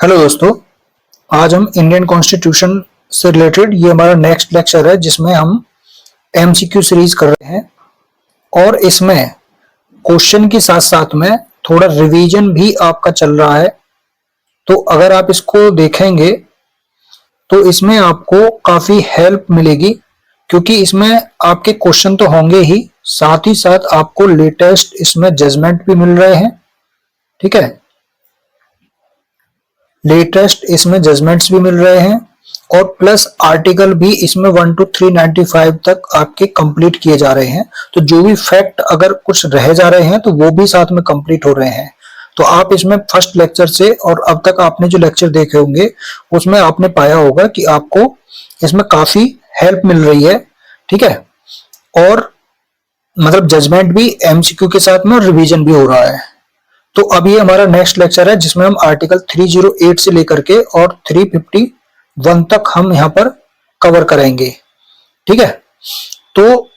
Hello दोस्तों, आज हम इंडियन कॉन्स्टिट्यूशन से रिलेटेड ये हमारा नेक्स्ट लेक्चर है जिसमें हम एमसीक्यू सीरीज कर रहे हैं और इसमें क्वेश्चन के साथ साथ में थोड़ा रिवीजन भी आपका चल रहा है। तो अगर आप इसको देखेंगे तो इसमें आपको काफी हेल्प मिलेगी क्योंकि इसमें आपके क्वेश्चन तो होंगे ही, साथ ही साथ आपको लेटेस्ट इसमें जजमेंट भी मिल रहे हैं। ठीक है, लेटेस्ट इसमें जजमेंट्स भी मिल रहे हैं और प्लस आर्टिकल भी इसमें 1 to 395 तक आपके कंप्लीट किए जा रहे हैं। तो जो भी फैक्ट अगर कुछ रह जा रहे हैं तो वो भी साथ में कंप्लीट हो रहे हैं। तो आप इसमें फर्स्ट लेक्चर से और अब तक आपने जो लेक्चर देखे होंगे उसमें आपने पाया होगा कि आपको इसमें काफी हेल्प मिल रही है। ठीक है, और मतलब जजमेंट भी एमसीक्यू के साथ में रिवीजन भी हो रहा है। तो अब ये हमारा नेक्स्ट लेक्चर है जिसमें हम आर्टिकल 308 से लेकर के और 351 तक हम यहाँ पर कवर करेंगे। ठीक है, तो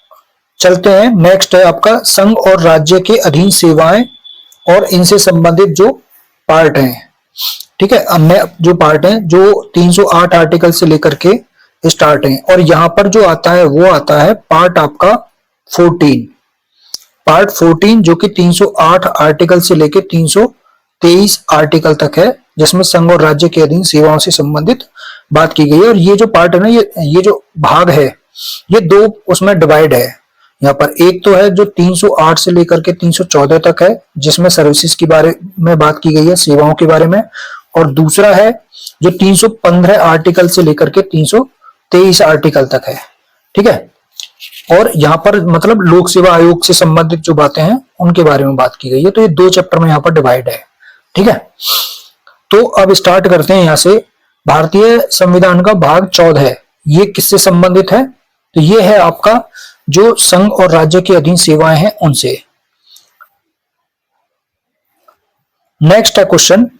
चलते हैं। नेक्स्ट है आपका संघ और राज्य के अधीन सेवाएं और इनसे संबंधित जो पार्ट हैं। ठीक है, अन्य जो पार्ट हैं जो 308 आर्टिकल से लेकर के स्टार्ट हैं और यहाँ पर जो आता है वो आता है पार्ट आपका 14, पार्ट 14 जो कि 308 आर्टिकल से लेकर 323 आर्टिकल तक है जिसमें संघ और राज्य के अधीन सेवाओं से संबंधित बात की गई है। और ये जो पार्ट है ना, ये जो भाग है ये दो उसमें डिवाइड है। यहाँ पर एक तो है जो 308 से लेकर के 314 तक है जिसमें सर्विसेज के बारे में बात की गई है, सेवाओं के बारे में, और दूसरा है जो 315 आर्टिकल से लेकर के 323 आर्टिकल तक है। ठीक है, और यहाँ पर मतलब लोक सेवा आयोग से संबंधित जो बातें हैं उनके बारे में बात की गई है। तो ये दो चैप्टर में यहाँ पर डिवाइड है। ठीक है, तो अब स्टार्ट करते हैं यहाँ से। भारतीय संविधान का भाग 14 है, ये किससे संबंधित है? तो ये है आपका जो संघ और राज्य के अधीन सेवाएं हैं उनसे। नेक्स्ट है क्वेश्चन,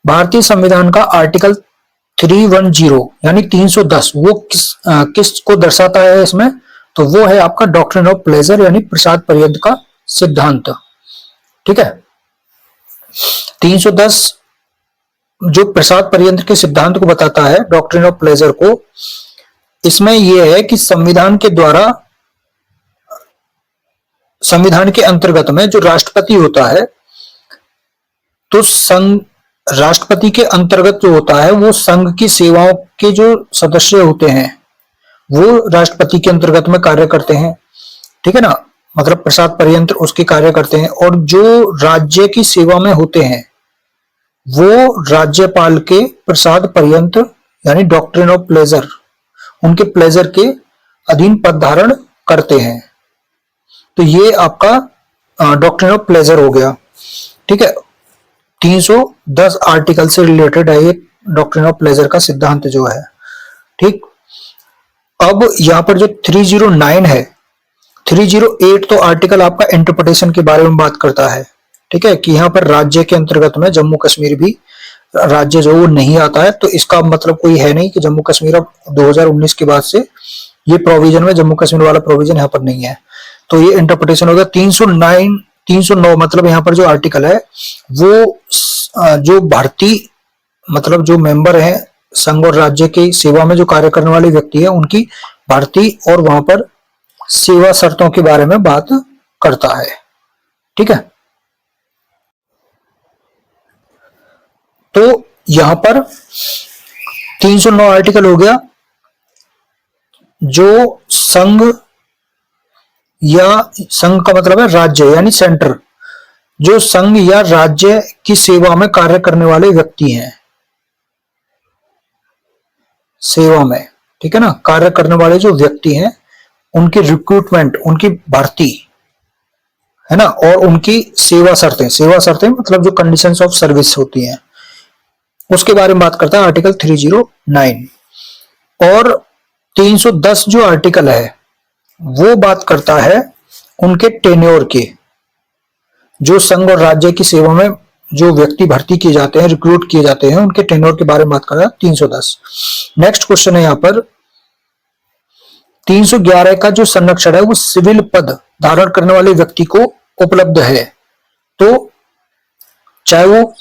भारतीय संविधान का आर्टिकल 310 यानी 310 वो किस को दर्शाता है इसमें? तो वो है आपका डॉक्ट्रिन ऑफ प्लेजर यानी प्रसाद पर्यंत का सिद्धांत। ठीक है, 310 जो प्रसाद पर्यंत के सिद्धांत को बताता है, डॉक्ट्रिन ऑफ प्लेजर को, इसमें यह है कि संविधान के द्वारा, संविधान के अंतर्गत में जो राष्ट्रपति होता है तो संघ, राष्ट्रपति के अंतर्गत जो होता है वो संघ की सेवाओं के जो सदस्य होते हैं वो राष्ट्रपति के अंतर्गत में कार्य करते हैं। ठीक है ना, मतलब प्रसाद पर्यंत उसके कार्य करते हैं। और जो राज्य की सेवा में होते हैं वो राज्यपाल के प्रसाद पर्यंत यानी डॉक्ट्रिन ऑफ प्लेजर, उनके प्लेजर के अधीन पद धारण करते हैं। तो ये आपका डॉक्ट्रिन ऑफ प्लेजर हो गया। ठीक है, 310 आर्टिकल से रिलेटेड है ये डॉक्ट्रिन ऑफ प्लेजर का सिद्धांत जो है। ठीक, अब यहां पर जो 309 है, 308 तो आर्टिकल आपका इंटरप्रिटेशन के बारे में बात करता है। ठीक है, कि यहाँ पर राज्य के अंतर्गत में जम्मू कश्मीर भी राज्य जो वो नहीं आता है। तो इसका मतलब कोई है नहीं कि जम्मू कश्मीर अब 2019 के बाद से ये प्रोविजन में जम्मू कश्मीर वाला प्रोविजन यहाँ पर नहीं है। तो ये इंटरप्रिटेशन होगा। 309 मतलब यहाँ पर जो आर्टिकल है वो जो भारतीय मतलब जो मेंबर है संघ और राज्य की सेवा में जो कार्य करने वाले व्यक्ति है उनकी भारतीय और वहां पर सेवा शर्तों के बारे में बात करता है। ठीक है, तो यहां पर 309 आर्टिकल हो गया जो संघ या संघ का मतलब है राज्य यानी सेंटर, जो संघ या राज्य की सेवा में कार्य करने वाले व्यक्ति हैं, सेवा में, ठीक है ना, कार्य करने वाले जो व्यक्ति हैं उनकी रिक्रूटमेंट, उनकी भर्ती है ना, और उनकी सेवा शर्तें, सेवा शर्तें मतलब जो कंडीशंस ऑफ सर्विस होती हैं उसके बारे में बात करता है आर्टिकल 309। और 310 जो आर्टिकल है वो बात करता है उनके टेन्योर के, जो संघ और राज्य की सेवा में जो व्यक्ति भर्ती किए जाते हैं, रिक्रूट किए जाते हैं, उनके टेन्योर के बारे में बात कर रहा है 310। नेक्स्ट क्वेश्चन है यहाँ पर 311 का जो संरक्षण है वो सिविल पद धारण करने वाले व्यक्ति को उपलब्ध है। तो चाहे वो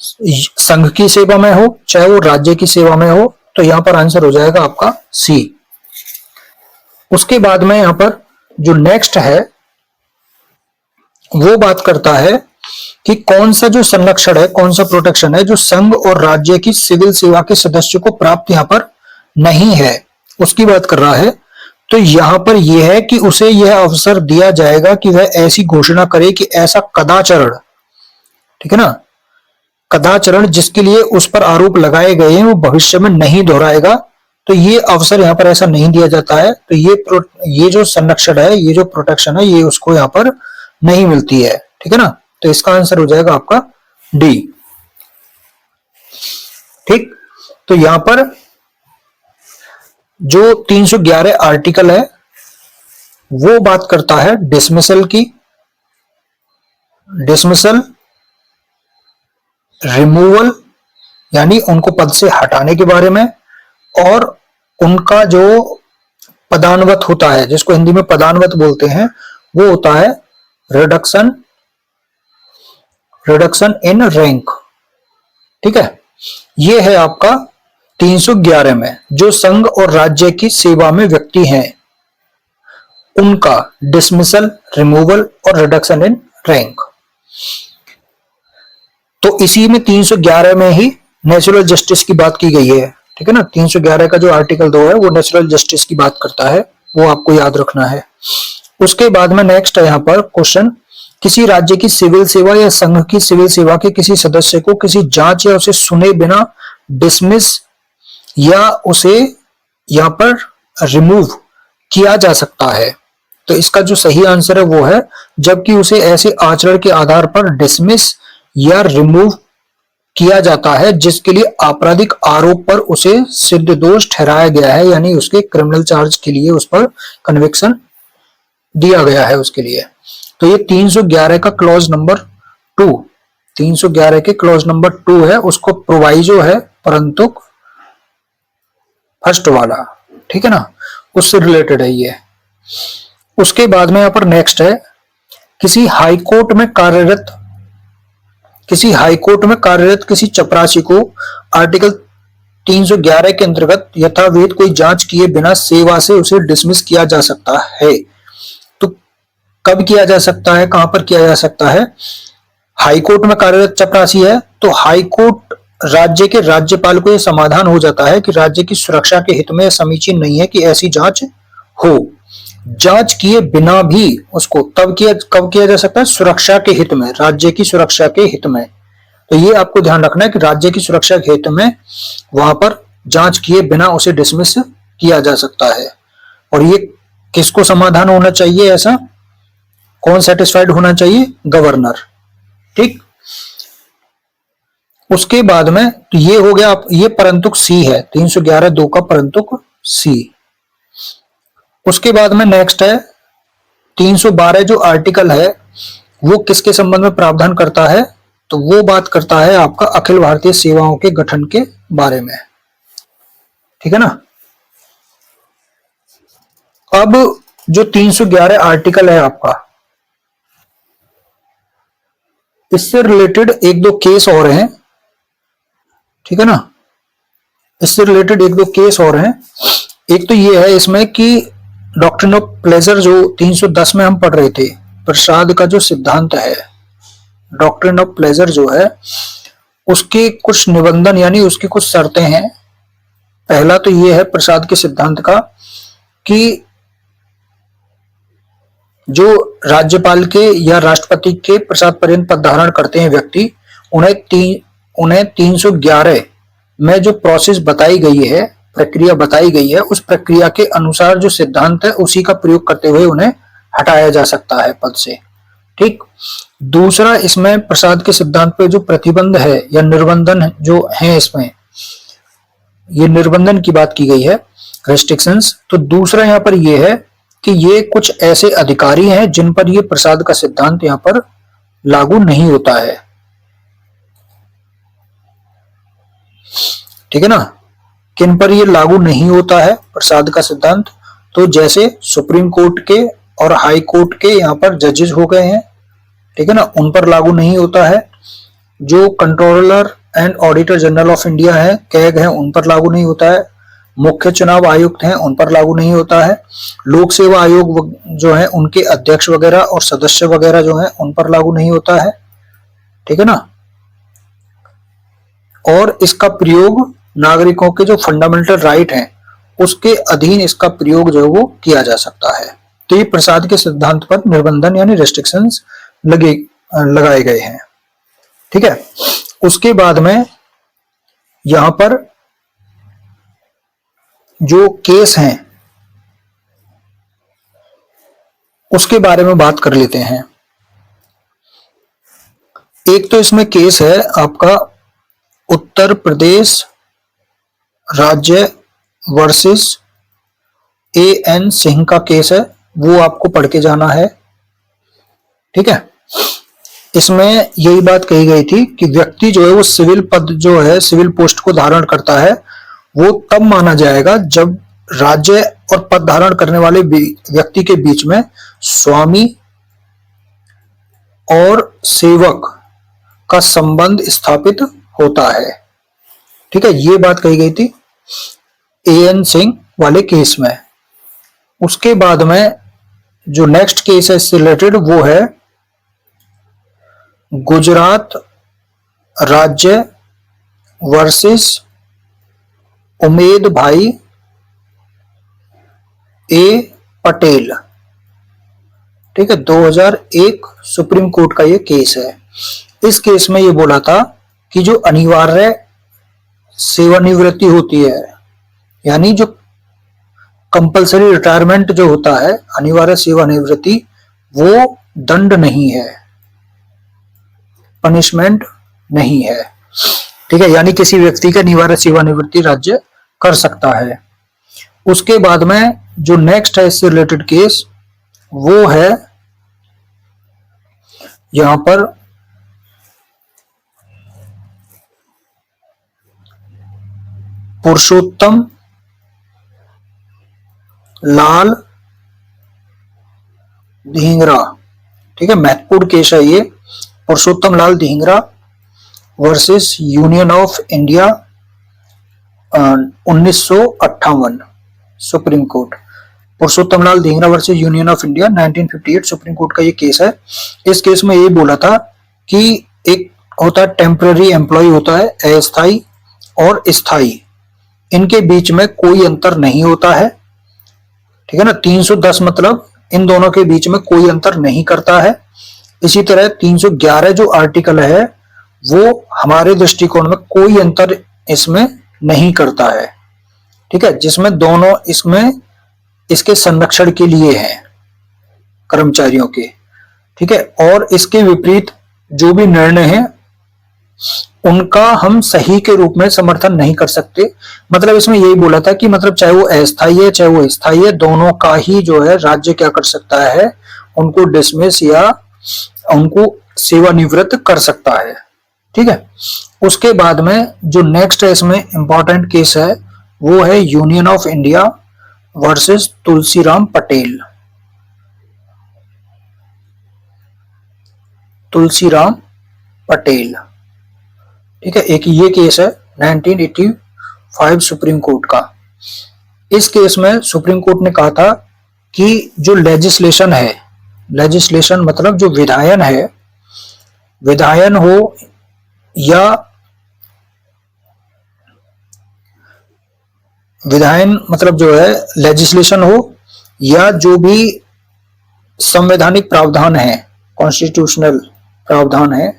संघ की सेवा में हो चाहे वो राज्य की सेवा में हो। तो यहां पर आंसर हो जाएगा आपका सी। उसके बाद में यहां पर जो नेक्स्ट है वो बात करता है कि कौन सा जो संरक्षण है, कौन सा प्रोटेक्शन है जो संघ और राज्य की सिविल सेवा के सदस्य को प्राप्त यहां पर नहीं है, उसकी बात कर रहा है। तो यहां पर यह है कि उसे यह अवसर दिया जाएगा कि वह ऐसी घोषणा करे कि ऐसा कदाचरण, ठीक है ना, कदाचरण जिसके लिए उस पर आरोप लगाए गए हैं वो भविष्य में नहीं दोहराएगा। तो ये अवसर यहाँ पर ऐसा नहीं दिया जाता है। तो ये जो संरक्षण है, ये जो प्रोटेक्शन है, ये उसको यहाँ पर नहीं मिलती है, ठीक है ना। तो इसका आंसर हो जाएगा आपका डी। ठीक, तो यहां पर जो 311 आर्टिकल है वो बात करता है डिसमिसल की, डिसमिसल, रिमूवल यानी उनको पद से हटाने के बारे में, और उनका जो पदान्वत होता है जिसको हिंदी में पदान्वत बोलते हैं वो होता है रिडक्शन, रिडक्शन इन रैंक। ठीक है, ये है आपका 311 में जो संघ और राज्य की सेवा में व्यक्ति हैं उनका डिसमिसल, रिमूवल और रिडक्शन इन रैंक। तो इसी में 311 में ही नेचुरल जस्टिस की बात की गई है, ठीक है ना। 311 का जो आर्टिकल 2 है वो नेचुरल जस्टिस की बात करता है, वो आपको याद रखना है। उसके बाद में नेक्स्ट है यहाँ पर क्वेश्चन, किसी राज्य की सिविल सेवा या संघ की सिविल सेवा के किसी सदस्य को किसी जांच या उसे सुने बिना डिसमिस या उसे यहाँ पर रिमूव किया जा सकता है। तो इसका जो सही आंसर है वो है जबकि उसे ऐसे आचरण के आधार पर डिसमिस या रिमूव किया जाता है जिसके लिए आपराधिक आरोप पर उसे सिद्ध दोष ठहराया गया है, यानी उसके क्रिमिनल चार्ज के लिए उस पर कन्विक्शन दिया गया है उसके लिए। तो ये 311 का क्लॉज नंबर 2, 311 के क्लॉज नंबर 2 है, उसको प्रोवाइजो है परंतु फर्स्ट वाला, ठीक है ना, उससे रिलेटेड है ये। उसके बाद में यहां पर नेक्स्ट है, किसी हाईकोर्ट में कार्यरत किसी चपरासी को आर्टिकल 311 के अंतर्गत यथाविध कोई जांच किए बिना सेवा से उसे डिसमिस किया जा सकता है। तो कब किया जा सकता है, कहां पर किया जा सकता है? हाईकोर्ट में कार्यरत चपरासी है तो हाईकोर्ट राज्य के राज्यपाल को यह समाधान हो जाता है कि राज्य की सुरक्षा के हित में समीचीन नहीं है कि ऐसी जांच हो। जांच किए बिना भी उसको कब किया जा सकता है? सुरक्षा के हित में, राज्य की सुरक्षा के हित में। तो ये आपको ध्यान रखना है कि राज्य की सुरक्षा के हित में वहां पर जांच किए बिना उसे डिसमिस किया जा सकता है। और ये किसको समाधान होना चाहिए? ऐसा कौन सेटिस्फाइड होना चाहिए? गवर्नर। ठीक, उसके बाद में तो ये हो गया, ये परंतुक सी है, 311(2) का परंतुक सी। उसके बाद में नेक्स्ट है 312 जो आर्टिकल है वो किसके संबंध में प्रावधान करता है? तो वो बात करता है आपका अखिल भारतीय सेवाओं के गठन के बारे में, ठीक है ना। अब जो 311 आर्टिकल है आपका, इससे रिलेटेड एक दो केस और हैं, ठीक है ना, इससे रिलेटेड एक दो केस और हैं। एक तो ये है इसमें कि डॉक्ट्रिन ऑफ प्लेजर जो 310 में हम पढ़ रहे थे, प्रसाद का जो सिद्धांत है, डॉक्ट्रिन ऑफ प्लेजर जो है उसके कुछ निबंधन यानी उसकी कुछ शर्तें हैं। पहला तो ये है प्रसाद के सिद्धांत का कि जो राज्यपाल के या राष्ट्रपति के प्रसाद पर्यंत पद धारण करते हैं व्यक्ति, उन्हें 311 में जो प्रोसेस बताई गई है, प्रक्रिया बताई गई है, उस प्रक्रिया के अनुसार जो सिद्धांत है उसी का प्रयोग करते हुए उन्हें हटाया जा सकता है पद से। ठीक, दूसरा इसमें प्रसाद के सिद्धांत पे जो प्रतिबंध है या निर्बंधन जो है, इसमें ये निर्बंधन की बात की गई है, रेस्ट्रिक्शंस। तो दूसरा यहाँ पर ये है कि ये कुछ ऐसे अधिकारी हैं जिन पर ये प्रसाद का सिद्धांत यहाँ पर लागू नहीं होता है, ठीक है ना। किन पर ये लागू नहीं होता है प्रसाद का सिद्धांत? तो जैसे सुप्रीम कोर्ट के और हाई कोर्ट के यहाँ पर जजेस हो गए हैं, ठीक है ना, उन पर लागू नहीं होता है। जो controller and auditor general of India है, कैग है, उन पर लागू नहीं होता है। मुख्य चुनाव आयुक्त हैं, उन पर लागू नहीं होता है। लोक सेवा आयोग जो है उनके अध्यक्ष वगैरह और सदस्य वगैरह जो हैं उन पर लागू नहीं होता है, ठीक है ना। और इसका प्रयोग नागरिकों के जो फंडामेंटल राइट हैं उसके अधीन इसका प्रयोग जो है वो किया जा सकता है। तो ये प्रसाद के सिद्धांत पर निर्बंधन यानी रेस्ट्रिक्शंस लगाए गए हैं, ठीक है। उसके बाद में यहां पर जो केस हैं उसके बारे में बात कर लेते हैं। एक तो इसमें केस है आपका उत्तर प्रदेश राज्य वर्सेस एएन सिंह का केस है, वो आपको पढ़ के जाना है, ठीक है। इसमें यही बात कही गई थी कि व्यक्ति जो है वो सिविल पद जो है सिविल पोस्ट को धारण करता है वो तब माना जाएगा जब राज्य और पद धारण करने वाले व्यक्ति के बीच में स्वामी और सेवक का संबंध स्थापित होता है, ठीक है। ये बात कही गई थी एएन सिंह वाले केस में। उसके बाद में जो नेक्स्ट केस है इससे रिलेटेड वो है गुजरात राज्य वर्सेस उमेद भाई ए पटेल, ठीक है। 2001 सुप्रीम कोर्ट का ये केस है। इस केस में ये बोला था कि जो अनिवार्य सेवानिवृत्ति होती है यानी जो कंपलसरी रिटायरमेंट जो होता है, अनिवार्य सेवानिवृत्ति, वो दंड नहीं है, पनिशमेंट नहीं है, ठीक है। यानी किसी व्यक्ति का अनिवार्य सेवानिवृत्ति राज्य कर सकता है। उसके बाद में जो नेक्स्ट है इससे रिलेटेड केस वो है यहां पर पुरुषोत्तम लाल धिंगरा, ठीक है। महत्वपूर्ण केस है ये, Purushottam Lal Dhingra versus Union of India 1958 Supreme Court. Purushottam Lal Dhingra versus Union of India 1958 Supreme Court का ये केस है। इस केस में ये बोला था कि एक होता है टेम्पररी एम्प्लॉय होता है, अस्थायी और स्थायी, इनके बीच में कोई अंतर नहीं होता है, ठीक है ना। 310 मतलब इन दोनों के बीच में कोई अंतर नहीं करता है। इसी तरह 311 जो आर्टिकल है वो हमारे दृष्टिकोण में कोई अंतर इसमें नहीं करता है, ठीक है, जिसमें दोनों इसमें इसके संरक्षण के लिए हैं कर्मचारियों के, ठीक है। और इसके विपरीत जो भी निर्णय है उनका हम सही के रूप में समर्थन नहीं कर सकते। मतलब इसमें यही बोला था कि मतलब चाहे वो अस्थायी है चाहे वो स्थायी है, दोनों का ही जो है राज्य क्या कर सकता है, उनको डिसमिस या उनको सेवानिवृत्त कर सकता है, ठीक है। उसके बाद में जो नेक्स्ट है इसमें इंपॉर्टेंट केस है वो है union of India versus Tulsiram Patel. Tulsiram Patel, ठीक है। एक ये केस है 1985 सुप्रीम कोर्ट का। इस केस में सुप्रीम कोर्ट ने कहा था कि जो लेजिस्लेशन है, लेजिस्लेशन मतलब जो विधायन है, विधायन हो या विधायन मतलब जो है लेजिस्लेशन हो या जो भी संवैधानिक प्रावधान है, कॉन्स्टिट्यूशनल प्रावधान है,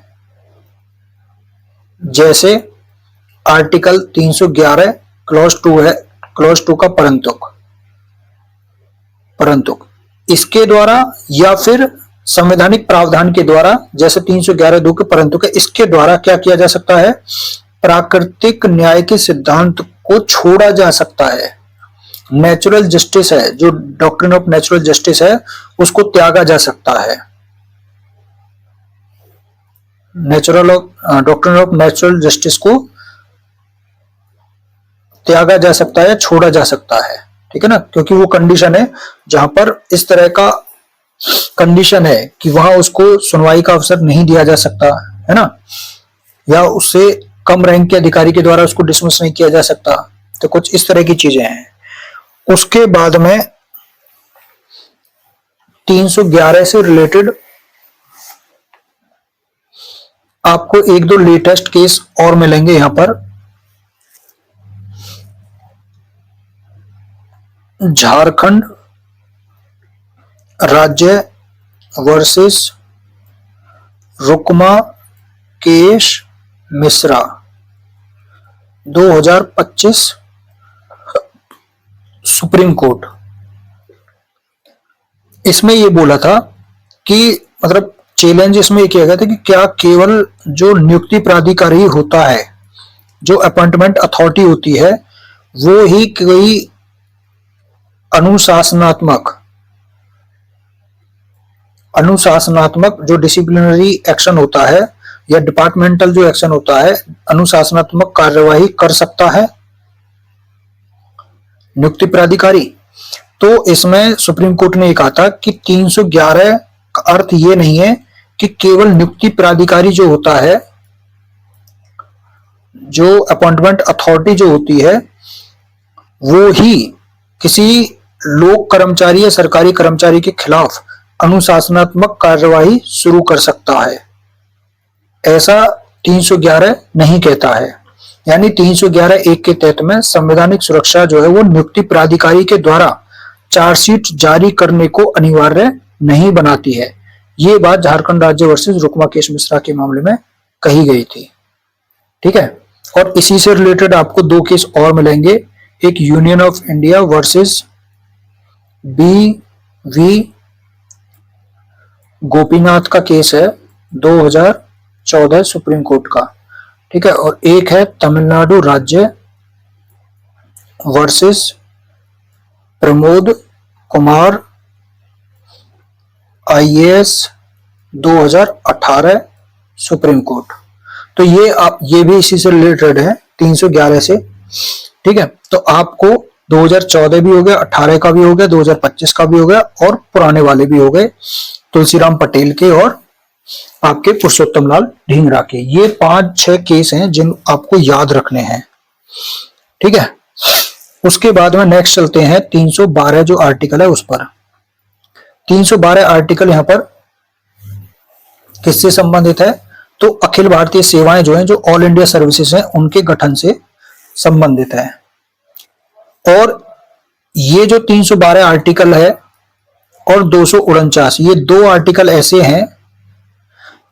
जैसे आर्टिकल 311 क्लॉज 2 है, क्लॉज 2 का परंतुक इसके द्वारा या फिर संवैधानिक प्रावधान के द्वारा, जैसे 311(2) के परंतुक है, इसके द्वारा क्या किया जा सकता है, प्राकृतिक न्याय के सिद्धांत को छोड़ा जा सकता है। नेचुरल जस्टिस है, जो डॉक्ट्रिन ऑफ नेचुरल जस्टिस है, उसको त्यागा जा सकता है। डॉक्ट्रिन ऑफ नेचुरल जस्टिस को त्यागा जा सकता है, छोड़ा जा सकता है, ठीक है ना, क्योंकि वो कंडीशन है जहां पर इस तरह का कंडीशन है कि वहां उसको सुनवाई का अवसर नहीं दिया जा सकता है ना। या उससे कम रैंक के अधिकारी के द्वारा उसको डिसमिस नहीं किया जा सकता। तो कुछ इस तरह की चीजें हैं। उसके बाद में 311 से रिलेटेड आपको एक दो लेटेस्ट केस और मिलेंगे यहां पर। झारखंड राज्य वर्सेस रुकमा केश मिश्रा 2025 सुप्रीम कोर्ट। इसमें ये बोला था कि मतलब चैलेंज इसमें किया गया था कि क्या केवल जो नियुक्ति प्राधिकारी होता है, जो अपॉइंटमेंट अथॉरिटी होती है, वो ही कोई अनुशासनात्मक जो डिसिप्लिनरी एक्शन होता है या डिपार्टमेंटल जो एक्शन होता है, अनुशासनात्मक कार्यवाही कर सकता है नियुक्ति प्राधिकारी। तो इसमें सुप्रीम कोर्ट ने कहा था कि 311 का अर्थ ये नहीं है कि केवल नियुक्ति प्राधिकारी जो होता है, जो अपॉइंटमेंट अथॉरिटी जो होती है, वो ही किसी लोक कर्मचारी या सरकारी कर्मचारी के खिलाफ अनुशासनात्मक कार्यवाही शुरू कर सकता है, ऐसा 311 नहीं कहता है। यानी 311 एक के तहत में संवैधानिक सुरक्षा जो है वो नियुक्ति प्राधिकारी के द्वारा चार्जशीट जारी करने को अनिवार्य नहीं बनाती है। ये बात झारखंड राज्य वर्सेस रुकमा केश मिश्रा के मामले में कही गई थी। ठीक है, और इसी से रिलेटेड आपको दो केस और मिलेंगे। एक union of India versus BV. Gopinath का केस है 2014 सुप्रीम कोर्ट का। ठीक है, और एक है तमिलनाडु राज्य versus Pramod Kumar IAS 2018 supreme court. तो ये भी इसी से रिलेटेड है 311 से। ठीक है, तो आपको 2014 भी हो गया, 18 का भी हो गया, 2025 का भी हो गया और पुराने वाले भी हो गए, तुलसीराम पटेल के और आपके पुरुषोत्तम लाल ढींगरा के। ये 5-6 केस हैं जिन आपको याद रखने हैं। ठीक है, उसके बाद में नेक्स्ट चलते हैं 312 जो आर्टिकल है उस पर। 312 आर्टिकल यहां पर किससे संबंधित है? तो अखिल भारतीय सेवाएं जो हैं, जो ऑल इंडिया सर्विसेज हैं, उनके गठन से संबंधित है। और ये जो 312 आर्टिकल है और 249, ये दो आर्टिकल ऐसे हैं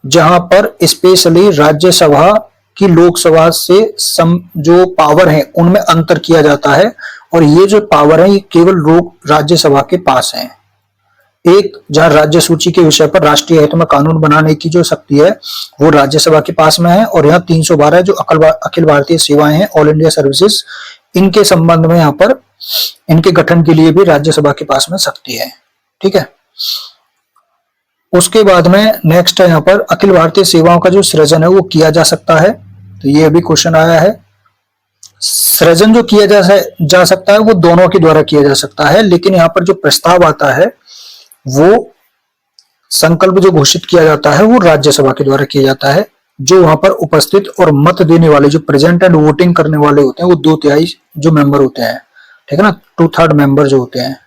जहां पर स्पेशली राज्यसभा की लोकसभा से जो पावर है उनमें अंतर किया जाता है। और ये जो पावर है ये केवल राज्यसभा के पास है। एक जहां राज्य सूची के विषय पर राष्ट्रीय हित में कानून बनाने की जो शक्ति है वो राज्यसभा के पास में है, और यहाँ 312 जो अखिल भारतीय सेवाएं हैं, ऑल इंडिया सर्विसेज, इनके संबंध में यहाँ पर इनके गठन के लिए भी राज्यसभा के पास में शक्ति है। ठीक है, उसके बाद में नेक्स्ट है यहाँ पर अखिल भारतीय सेवाओं का जो सृजन है वो किया जा सकता है। तो ये अभी क्वेश्चन आया है। सृजन जो किया जा सकता है वो दोनों के द्वारा किया जा सकता है, लेकिन यहाँ पर जो प्रस्ताव आता है वो संकल्प जो घोषित किया जाता है वो राज्यसभा के द्वारा किया जाता है। जो वहां पर उपस्थित और मत देने वाले जो प्रेजेंट एंड वोटिंग करने वाले होते हैं वो 2/3 जो मेंबर होते हैं। ठीक है ना, 2/3 मेंबर जो होते हैं।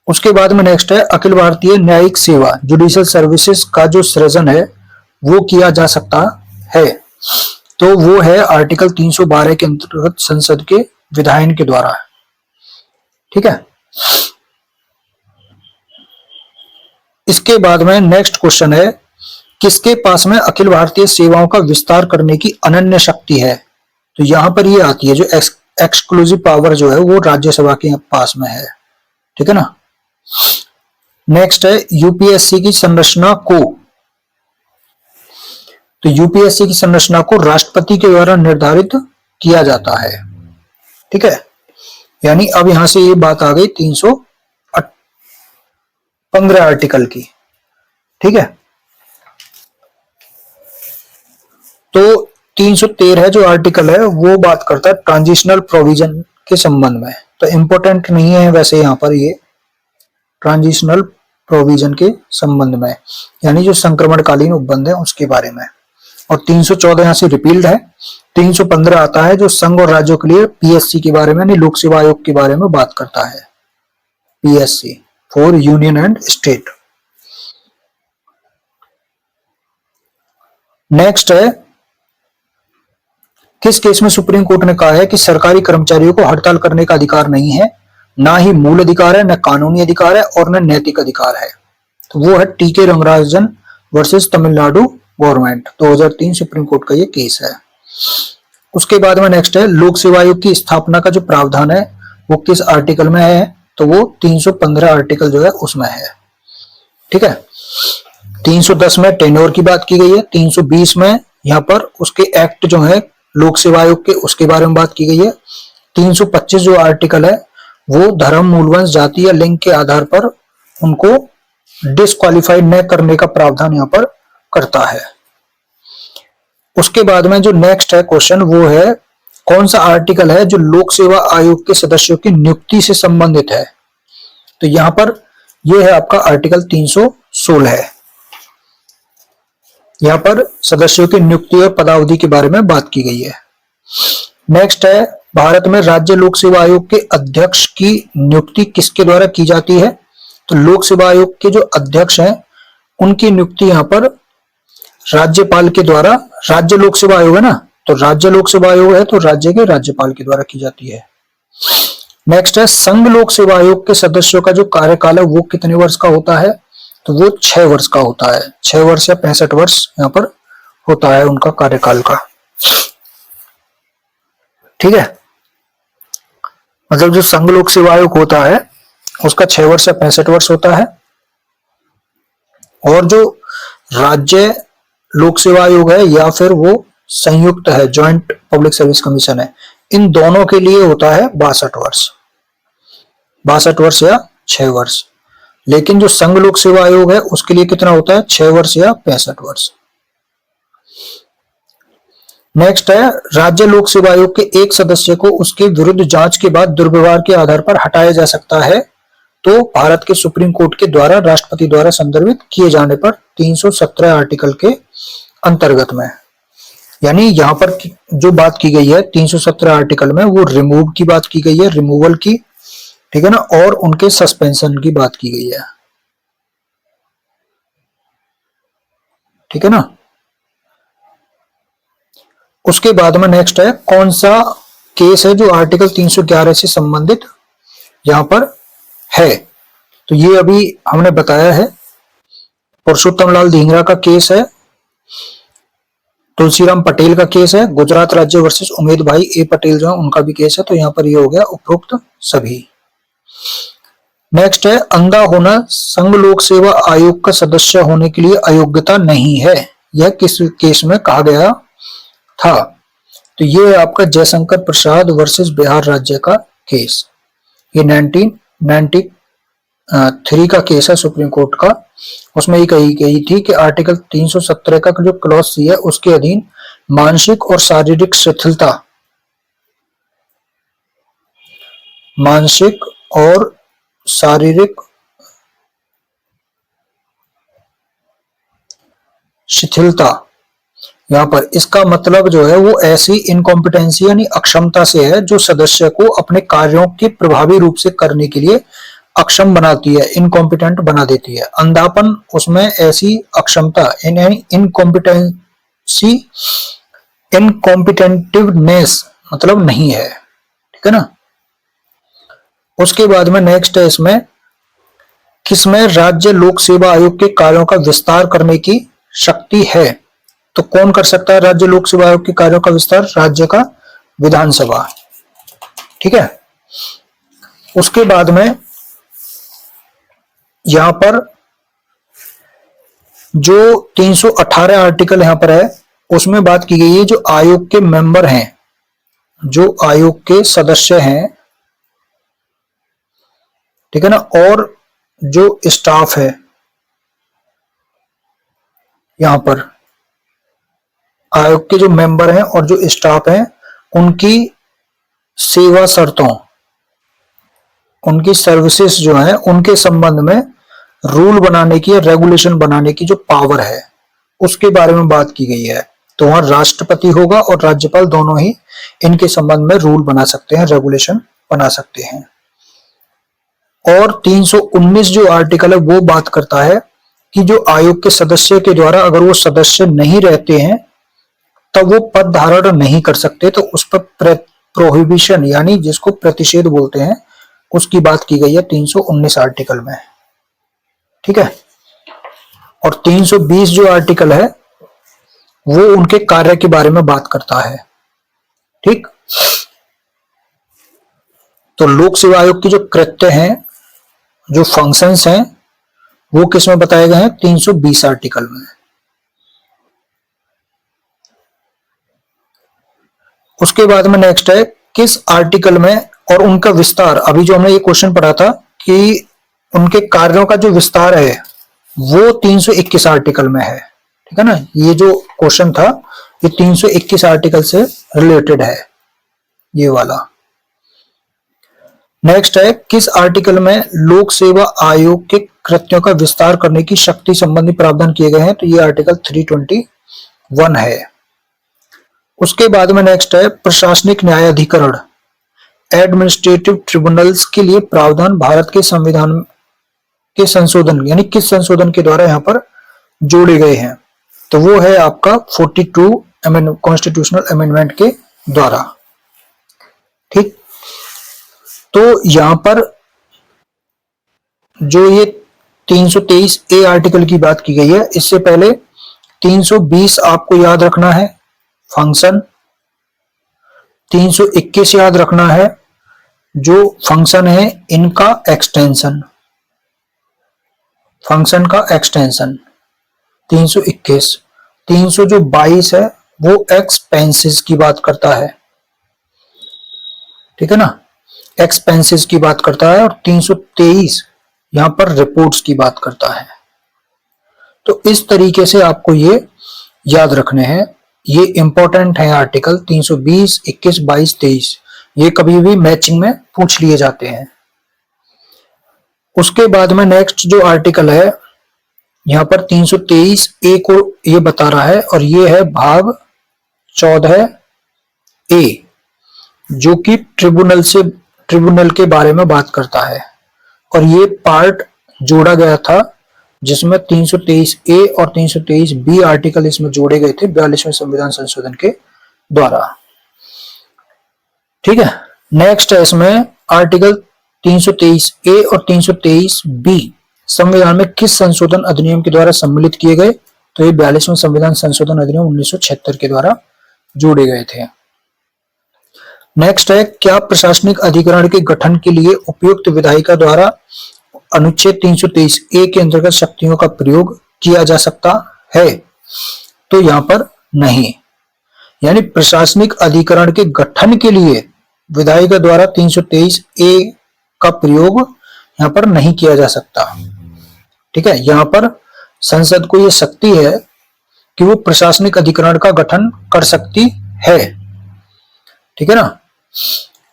उसके बाद में नेक्स्ट है अखिल भारतीय न्यायिक सेवा, जुडिशियल सर्विसेज का जो सृजन है वो किया जा सकता है। तो वो है आर्टिकल 312 के अंतर्गत संसद के विधायन के द्वारा। ठीक है, इसके बाद में नेक्स्ट क्वेश्चन है किसके पास में अखिल भारतीय सेवाओं का विस्तार करने की अनन्य शक्ति है? तो यहां पर ये आती है जो एक्सक्लूसिव पावर जो है वो राज्यसभा के पास में है। ठीक है ना। नेक्स्ट है यूपीएससी की संरचना को, तो यूपीएससी की संरचना को राष्ट्रपति के द्वारा निर्धारित किया जाता है। ठीक है, यानी अब यहां से ये बात आ गई 315 आर्टिकल की। ठीक है, तो 313 जो आर्टिकल है वो बात करता है ट्रांजिशनल प्रोविजन के संबंध में। तो इंपॉर्टेंट नहीं है वैसे यहां पर ये ट्रांजिशनल प्रोविजन के संबंध में, यानी जो संक्रमणकालीन उपबंध है उसके बारे में। और 314 यहाँ से रिपील्ड है। 315 आता है जो संघ और राज्यों के लिए पीएससी के बारे में यानी लोक सेवा आयोग के बारे में बात करता है। PSC for union and state. Next है, किस केस में सुप्रीम कोर्ट ने कहा है कि सरकारी कर्मचारियों को हड़ताल करने का अधिकार नहीं है, ना ही मूल अधिकार है, न कानूनी अधिकार है और न नैतिक अधिकार है। तो वो है टीके Rangarajan versus Tamil Nadu government, 2003 supreme Court का ये केस है। उसके बाद में नेक्स्ट है, लोक सेवा आयोग की स्थापना का जो प्रावधान है वो किस आर्टिकल में है, तो वो 315 आर्टिकल जो है उसमें है। ठीक है। 310 में टेन्योर की बात की गई है। 320 में यहाँ पर उसके एक्ट जो है लोक सेवा आयोग के उसके बारे में बात की गई है। 325 जो आर्टिकल है वो धर्म, मूलवंश, जाति या लिंग के आधार पर उनको डिस्क्वालीफाई न करने का प्रावधान यहाँ पर करता है। उसके बाद में जो नेक्स्ट है क्वेश्चन वो है, कौन सा आर्टिकल है जो लोक सेवा आयोग के सदस्यों की नियुक्ति से संबंधित है, तो यहाँ पर यह है आपका आर्टिकल 316 है। यहाँ पर सदस्यों की नियुक्ति और पदावधि के बारे में बात की गई है। नेक्स्ट है, भारत में राज्य लोक सेवा आयोग के अध्यक्ष की नियुक्ति किसके द्वारा की जाती है, तो लोक सेवा आयोग के जो अध्यक्ष हैं उनकी नियुक्ति यहाँ पर राज्यपाल के द्वारा, राज्य लोक सेवा आयोग है ना, तो राज्य लोक सेवा आयोग है तो राज्य के राज्यपाल के द्वारा की जाती है। नेक्स्ट है, संघ लोक सेवा आयोग के सदस्यों का जो कार्यकाल है वो कितने वर्ष का होता है, तो वो 6 वर्ष का होता है। 6 वर्ष या 65 वर्ष यहाँ पर होता है उनका कार्यकाल का। ठीक है, मतलब जो संघ लोक सेवा आयोग होता है उसका 6 वर्ष या 65 वर्ष होता है, और जो राज्य लोक सेवा आयोग है या फिर वो संयुक्त है, जॉइंट पब्लिक सर्विस कमीशन है, इन दोनों के लिए होता है 62 वर्ष, 62 वर्ष या 6 वर्ष। लेकिन जो संघ लोक सेवा आयोग है उसके लिए कितना होता है, 6 वर्ष या 65 वर्ष। नेक्स्ट है, राज्य लोक सेवा आयोग के एक सदस्य को उसके विरुद्ध जांच के बाद दुर्व्यवहार के आधार पर हटाया जा सकता है, तो भारत के सुप्रीम कोर्ट के द्वारा राष्ट्रपति द्वारा संदर्भित किए जाने पर 317 आर्टिकल के अंतर्गत में। यानी यहाँ पर जो बात की गई है 317 आर्टिकल में वो रिमूव की बात की गई है, रिमूवल की, ठीक है ना, और उनके सस्पेंशन की बात की गई है। ठीक है ना। उसके बाद में नेक्स्ट है, कौन सा केस है जो आर्टिकल 311 से संबंधित यहां पर है, तो ये अभी हमने बताया है, पुरुषोत्तम लाल धिंगरा का केस है, तुलसीराम पटेल का केस है, गुजरात राज्य वर्सेस उमेद भाई ए पटेल जो है उनका भी केस है, तो यहाँ पर ये हो गया उपरोक्त सभी। नेक्स्ट है, अंधा होना संघ लोक सेवा आयोग का सदस्य होने के लिए अयोग्यता नहीं है, यह किस केस में कहा गया था, तो ये है आपका जयशंकर प्रसाद वर्सेस बिहार राज्य का केस। ये 1993 का केस है सुप्रीम कोर्ट का। उसमें ये कही गई थी कि आर्टिकल 317 का जो क्लॉज सी है उसके अधीन मानसिक और शारीरिक शिथिलता, मानसिक और शारीरिक शिथिलता, यहाँ पर इसका मतलब जो है वो ऐसी इनकॉम्पिटेंसी यानी अक्षमता से है जो सदस्य को अपने कार्यों के प्रभावी रूप से करने के लिए अक्षम बनाती है, इनकॉम्पिटेंट बना देती है। अंधापन उसमें ऐसी अक्षमता इनकॉम्पिटेंसी, इनकॉम्पिटेंटिवनेस मतलब नहीं है। ठीक है ना। उसके बाद में नेक्स्ट है, इसमें किसमें राज्य लोक सेवा आयोग के कार्यों का विस्तार करने की शक्ति है, तो कौन कर सकता है राज्य लोक सेवा आयोग के कार्यों का विस्तार, राज्य का विधानसभा। ठीक है। उसके बाद में यहां पर जो 318 आर्टिकल यहां पर है उसमें बात की गई है जो आयोग के मेंबर हैं, जो आयोग के सदस्य हैं, ठीक है ना, और जो स्टाफ है, यहां पर आयोग के जो मेंबर हैं और जो स्टाफ हैं उनकी सेवा शर्तों, उनकी सर्विसेज जो है उनके संबंध में रूल बनाने की या रेगुलेशन बनाने की जो पावर है उसके बारे में बात की गई है। तो वहां राष्ट्रपति होगा और राज्यपाल दोनों ही इनके संबंध में रूल बना सकते हैं, रेगुलेशन बना सकते हैं। और 319 जो आर्टिकल है वो बात करता है कि जो आयोग के सदस्य के द्वारा अगर वो सदस्य नहीं रहते हैं तब वो पद धारण नहीं कर सकते, तो उस पर प्रोहिबिशन यानी जिसको प्रतिषेध बोलते हैं उसकी बात की गई है 319 आर्टिकल में। ठीक है। और 320 जो आर्टिकल है वो उनके कार्य के बारे में बात करता है। ठीक। तो लोक सेवा आयोग की जो कृत्य हैं, जो फंक्शंस हैं, वो किस में बताए गए हैं? 320 आर्टिकल में। उसके बाद में नेक्स्ट है किस आर्टिकल में और उनका विस्तार। अभी जो हमने ये क्वेश्चन पढ़ा था कि उनके कार्यों का जो विस्तार है वो 321 आर्टिकल में है। ठीक है ना, ये जो क्वेश्चन था ये 321 आर्टिकल से रिलेटेड है, ये वाला। नेक्स्ट है किस आर्टिकल में लोक सेवा आयोग के कृत्यों का विस्तार करने की शक्ति संबंधी प्रावधान किए गए हैं? तो ये आर्टिकल 321 है। उसके बाद में नेक्स्ट है प्रशासनिक न्यायाधिकरण, एडमिनिस्ट्रेटिव ट्रिब्यूनल्स के लिए प्रावधान भारत के संविधान के संशोधन यानी किस संशोधन के द्वारा यहाँ पर जोड़े गए हैं? तो वो है आपका 42 कॉन्स्टिट्यूशनल अमेंडमेंट के द्वारा। ठीक। तो यहां पर जो ये 323 ए आर्टिकल की बात की गई है, इससे पहले 320 आपको याद रखना है फंक्शन, 321 याद रखना है जो फंक्शन है इनका एक्सटेंशन, फंक्शन का एक्सटेंशन 321। 322 है वो एक्सपेंसेस की बात करता है। ठीक है ना, एक्सपेंसेस की बात करता है। और 323 यहां पर रिपोर्ट्स की बात करता है। तो इस तरीके से आपको ये याद रखने हैं, ये इंपॉर्टेंट है आर्टिकल 320, 21, 22, 23। ये कभी भी मैचिंग में पूछ लिए जाते हैं। उसके बाद में नेक्स्ट जो आर्टिकल है यहां पर 323 ए को ये बता रहा है और ये है भाग 14 ए जो कि ट्रिब्यूनल के बारे में बात करता है। और ये पार्ट जोड़ा गया था जिसमें 323 ए और 323 बी आर्टिकल इसमें जोड़े गए थे 42वें संविधान संशोधन के द्वारा। ठीक है। नेक्स्ट है इसमें आर्टिकल 323 ए और 323 बी संविधान में किस संशोधन अधिनियम के द्वारा सम्मिलित किए गए? तो ये 42वें संविधान संशोधन अधिनियम 1976 के द्वारा जोड़े गए थे। नेक्स्ट है क्या प्रशासनिक अधिकरण के गठन के लिए उपयुक्त विधायिका द्वारा अनुच्छेद 323 ए के अंतर्गत शक्तियों का प्रयोग किया जा सकता है? तो यहां पर नहीं, यानी प्रशासनिक अधिकरण के गठन के लिए विधायिका द्वारा 323 ए का प्रयोग यहां पर नहीं किया जा सकता। ठीक है। यहां पर संसद को यह शक्ति है कि वो प्रशासनिक अधिकरण का गठन कर सकती है। ठीक है ना।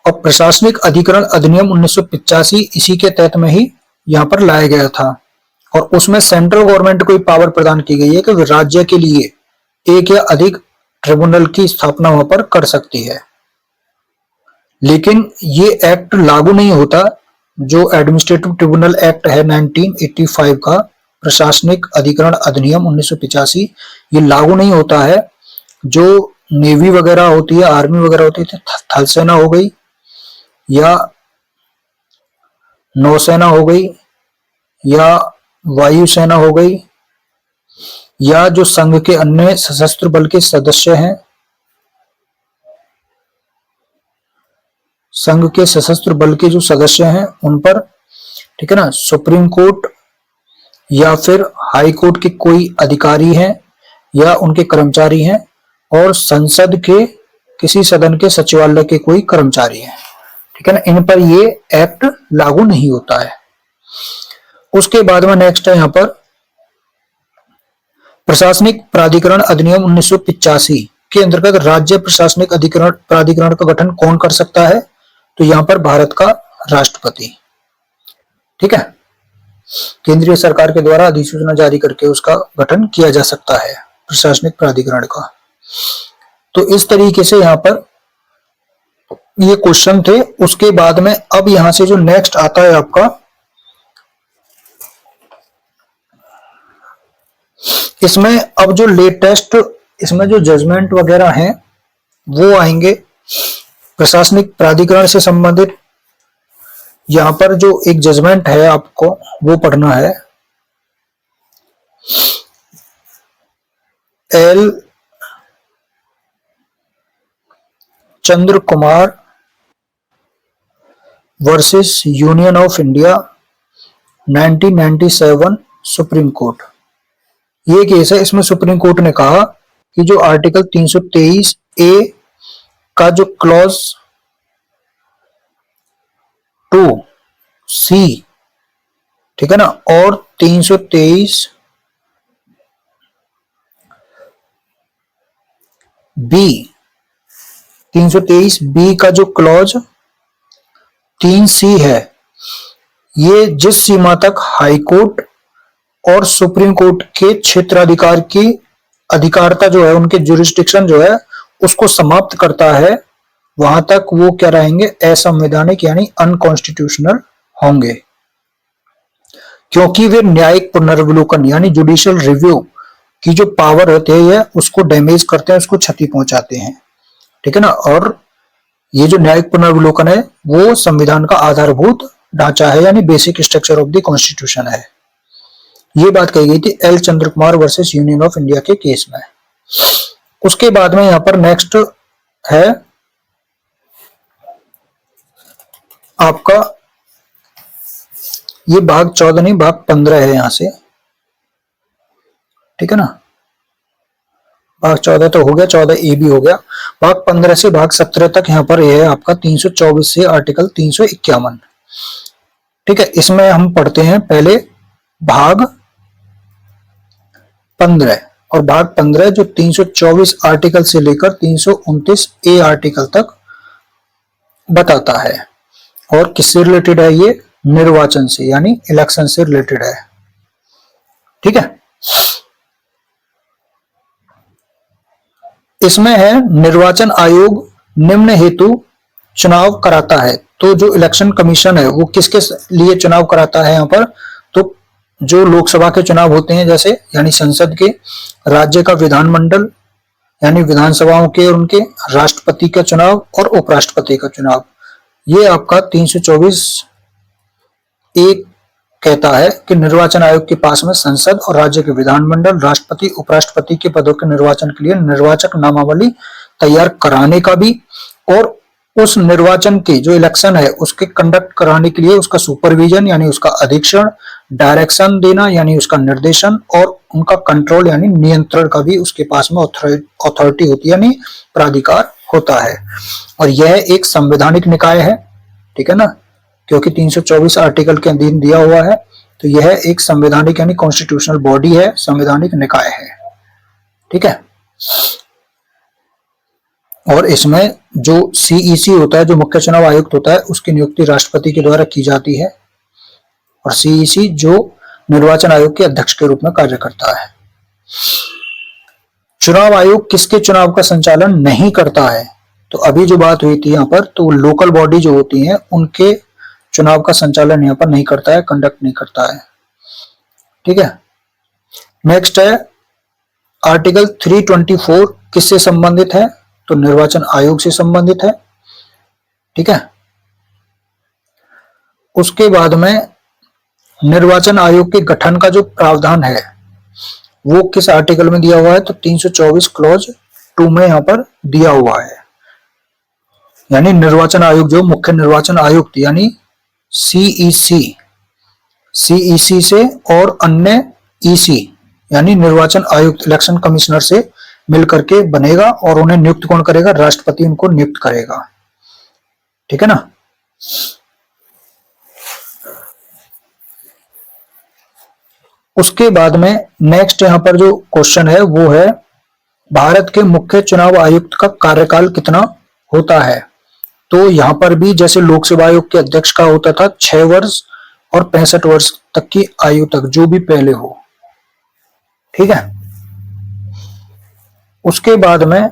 और प्रशासनिक अधिकरण अधिनियम 1985 इसी के तहत में ही यहां पर लाया गया था और उसमें सेंट्रल गवर्नमेंट को पावर प्रदान की गई है कि राज्य के लिए एक या अधिक ट्रिब्यूनल की स्थापना वहां पर कर सकती है। लेकिन ये एक्ट लागू नहीं होता, जो एडमिनिस्ट्रेटिव ट्रिब्यूनल एक्ट है 1985 का, प्रशासनिक अधिकरण अधिनियम 1985, ये लागू नहीं होता है। जो नेवी वगैरह होती है, आर्मी वगैरह होती है, थल सेना हो गई या नौसेना हो गई या वायुसेना हो गई या जो संघ के अन्य सशस्त्र बल के सदस्य हैं, संघ के सशस्त्र बल के जो सदस्य हैं उन पर, ठीक है ना, सुप्रीम कोर्ट या फिर हाई कोर्ट के कोई अधिकारी हैं या उनके कर्मचारी हैं और संसद के किसी सदन के सचिवालय के कोई कर्मचारी हैं, ठीक है ना, इन पर ये एक्ट लागू नहीं होता है। उसके बाद में नेक्स्ट है यहां पर प्रशासनिक प्राधिकरण अधिनियम 1985 के अंतर्गत राज्य प्रशासनिक अधिकरण प्राधिकरण का गठन कौन कर सकता है? तो यहां पर भारत का राष्ट्रपति, ठीक है, केंद्रीय सरकार के द्वारा अधिसूचना जारी करके उसका गठन किया जा सकता है प्रशासनिक प्राधिकरण का। तो इस तरीके से यहाँ पर ये क्वेश्चन थे। उसके बाद में अब यहां से जो नेक्स्ट आता है आपका, इसमें अब जो लेटेस्ट इसमें जो जजमेंट वगैरह हैं वो आएंगे प्रशासनिक प्राधिकरण से संबंधित। यहां पर जो एक जजमेंट है आपको वो पढ़ना है, L Chandra Kumar versus Union of India 1997 Supreme court. ये केस है, इसमें सुप्रीम कोर्ट ने कहा कि जो आर्टिकल 323 ए का जो क्लॉज 2 सी, ठीक है ना, और 323 बी, 323 बी का जो क्लॉज 3 सी है, ये जिस सीमा तक हाई कोर्ट और सुप्रीम कोर्ट के क्षेत्राधिकार की अधिकारता जो है, उनके जुरिस्डिक्शन जो है उसको समाप्त करता है, वहां तक वो क्या रहेंगे, असंवैधानिक यानी अनकॉन्स्टिट्यूशनल होंगे, क्योंकि वे न्यायिक पुनर्विलोकन यानी जुडिशियल रिव्यू की जो पावर होती है उसको डैमेज करते हैं, उसको क्षति पहुंचाते हैं, ठीक है ना। और ये जो न्यायिक पुनर्विलोकन है वो संविधान का आधारभूत ढांचा है, यानी basic structure of the constitution है। ये बात कही गई थी L Chandra Kumar versus Union of India के केस में। उसके बाद में यहां पर नेक्स्ट है आपका, ये भाग 14 नहीं भाग 15 है यहां से, ठीक है ना। भाग 14 तो हो गया, 14 ए भी हो गया। भाग 15 से भाग 17 तक यहाँ पर यह है आपका 324 से आर्टिकल 351, ठीक है। इसमें हम पढ़ते हैं पहले भाग 15, और भाग 15 जो 324 आर्टिकल से लेकर 329 ए आर्टिकल तक बताता है। और किससे रिलेटेड है ये, निर्वाचन से यानी इलेक्शन से रिलेटेड है, ठीक है। इसमें है निर्वाचन आयोग निम्न हेतु चुनाव कराता है। तो जो इलेक्शन कमीशन है वो किसके लिए चुनाव कराता है यहाँ पर, तो जो लोकसभा के चुनाव होते हैं जैसे, यानी संसद के, राज्य का विधानमंडल यानी विधानसभाओं के, और उनके राष्ट्रपति का चुनाव और उपराष्ट्रपति का चुनाव, ये आपका 324 एक कहता है कि निर्वाचन आयोग के पास में संसद और राज्य के विधानमंडल, राष्ट्रपति, उपराष्ट्रपति के पदों के निर्वाचन के लिए निर्वाचक नामावली तैयार कराने का भी, और उस निर्वाचन के जो इलेक्शन है उसके कंडक्ट कराने के लिए उसका सुपरविजन यानी उसका अधीक्षण, डायरेक्शन देना यानी उसका निर्देशन, और उनका कंट्रोल यानी नियंत्रण का भी उसके पास में अथॉरिटी होती है यानी प्राधिकार होता है। और यह एक संवैधानिक निकाय है, ठीक है ना, क्योंकि 324 आर्टिकल के अधीन दिया हुआ है, तो यह एक संवैधानिक यानी कॉन्स्टिट्यूशनल बॉडी है, संवैधानिक निकाय है, ठीक है। और इसमें जो सीईसी होता है, जो मुख्य चुनाव आयुक्त होता है, उसकी नियुक्ति राष्ट्रपति के द्वारा की जाती है, और सीईसी जो निर्वाचन आयोग के अध्यक्ष के रूप में कार्य करता है। चुनाव आयोग किसके चुनाव का संचालन नहीं करता है, तो अभी जो बात हुई थी यहाँ पर, तो लोकल बॉडी जो होती है उनके चुनाव का संचालन यहाँ पर नहीं करता है, कंडक्ट नहीं करता है, ठीक है। नेक्स्ट है आर्टिकल 324 किससे संबंधित है, तो निर्वाचन आयोग से संबंधित है, ठीक है। उसके बाद में निर्वाचन आयोग के गठन का जो प्रावधान है वो किस आर्टिकल में दिया हुआ है, तो 324 क्लॉज 2 में यहां पर दिया हुआ है। यानी निर्वाचन आयोग जो मुख्य निर्वाचन आयुक्त यानी सीईसी से और अन्य ईसी यानी निर्वाचन आयुक्त इलेक्शन कमिश्नर से मिलकर के बनेगा, और उन्हें नियुक्त कौन करेगा, राष्ट्रपति उनको नियुक्त करेगा, ठीक है ना। उसके बाद में नेक्स्ट यहां पर जो क्वेश्चन है वो है भारत के मुख्य चुनाव आयुक्त का कार्यकाल कितना होता है। तो यहां पर भी जैसे लोकसभा आयोग के अध्यक्ष का होता था 6 वर्ष और 65 वर्ष तक की आयु तक, जो भी पहले हो, ठीक है। उसके बाद में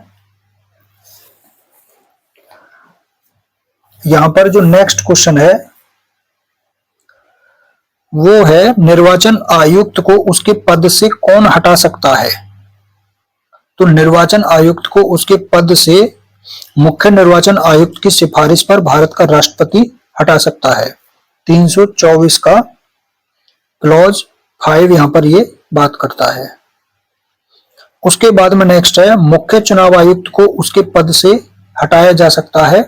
यहां पर जो नेक्स्ट क्वेश्चन है वो है निर्वाचन आयुक्त को उसके पद से कौन हटा सकता है। तो निर्वाचन आयुक्त को उसके पद से मुख्य निर्वाचन आयुक्त की सिफारिश पर भारत का राष्ट्रपति हटा सकता है। 324 का क्लॉज 5 यहां पर ये बात करता है। उसके बाद में नेक्स्ट है मुख्य चुनाव आयुक्त को उसके पद से हटाया जा सकता है।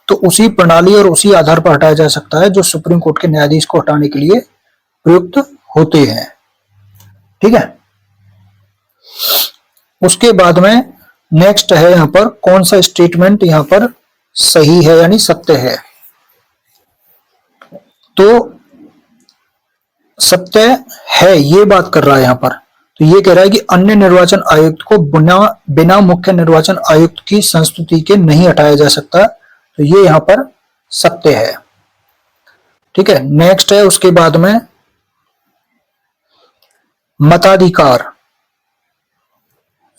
तो उसी प्रणाली और उसी आधार पर हटाया जा सकता है जो सुप्रीम कोर्ट के न्यायाधीश को हटाने के लिए प्रयुक्त होते हैं। ठीक है। उसके बाद में नेक्स्ट है यहां पर कौन सा स्टेटमेंट यहां पर सही है यानी सत्य है। तो सत्य है ये बात कर रहा है यहां पर। तो ये कह रहा है कि अन्य निर्वाचन आयुक्त को बिना मुख्य निर्वाचन आयुक्त की संस्तुति के नहीं हटाया जा सकता। तो ये यहां पर सत्य है। ठीक है। नेक्स्ट है उसके बाद में मताधिकार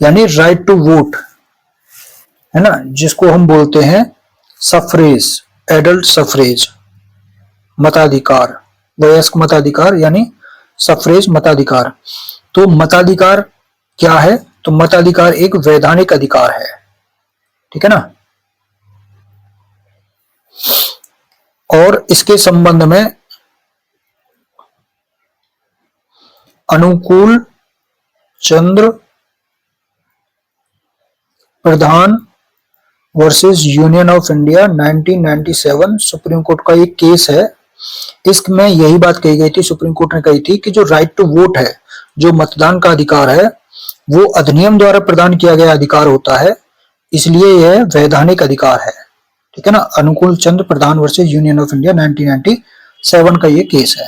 यानी राइट टू वोट है ना, जिसको हम बोलते हैं सफरेज, एडल्ट सफरेज, मताधिकार, वयस्क मताधिकार यानी सफरेज मताधिकार। तो मताधिकार क्या है? तो मताधिकार एक वैधानिक अधिकार है। ठीक है ना। और इसके संबंध में Anukul Chandra Pradhan versus Union of India 1997 Supreme Court का एक केस है। इसमें यही बात कही गई थी, सुप्रीम कोर्ट ने कही थी कि जो राइट टू वोट है, जो मतदान का अधिकार है, वो अधिनियम द्वारा प्रदान किया गया अधिकार होता है, इसलिए यह वैधानिक अधिकार है। ठीक है ना। अनुकूल Chandra Pradhan versus Union of India 1997 का ये केस है।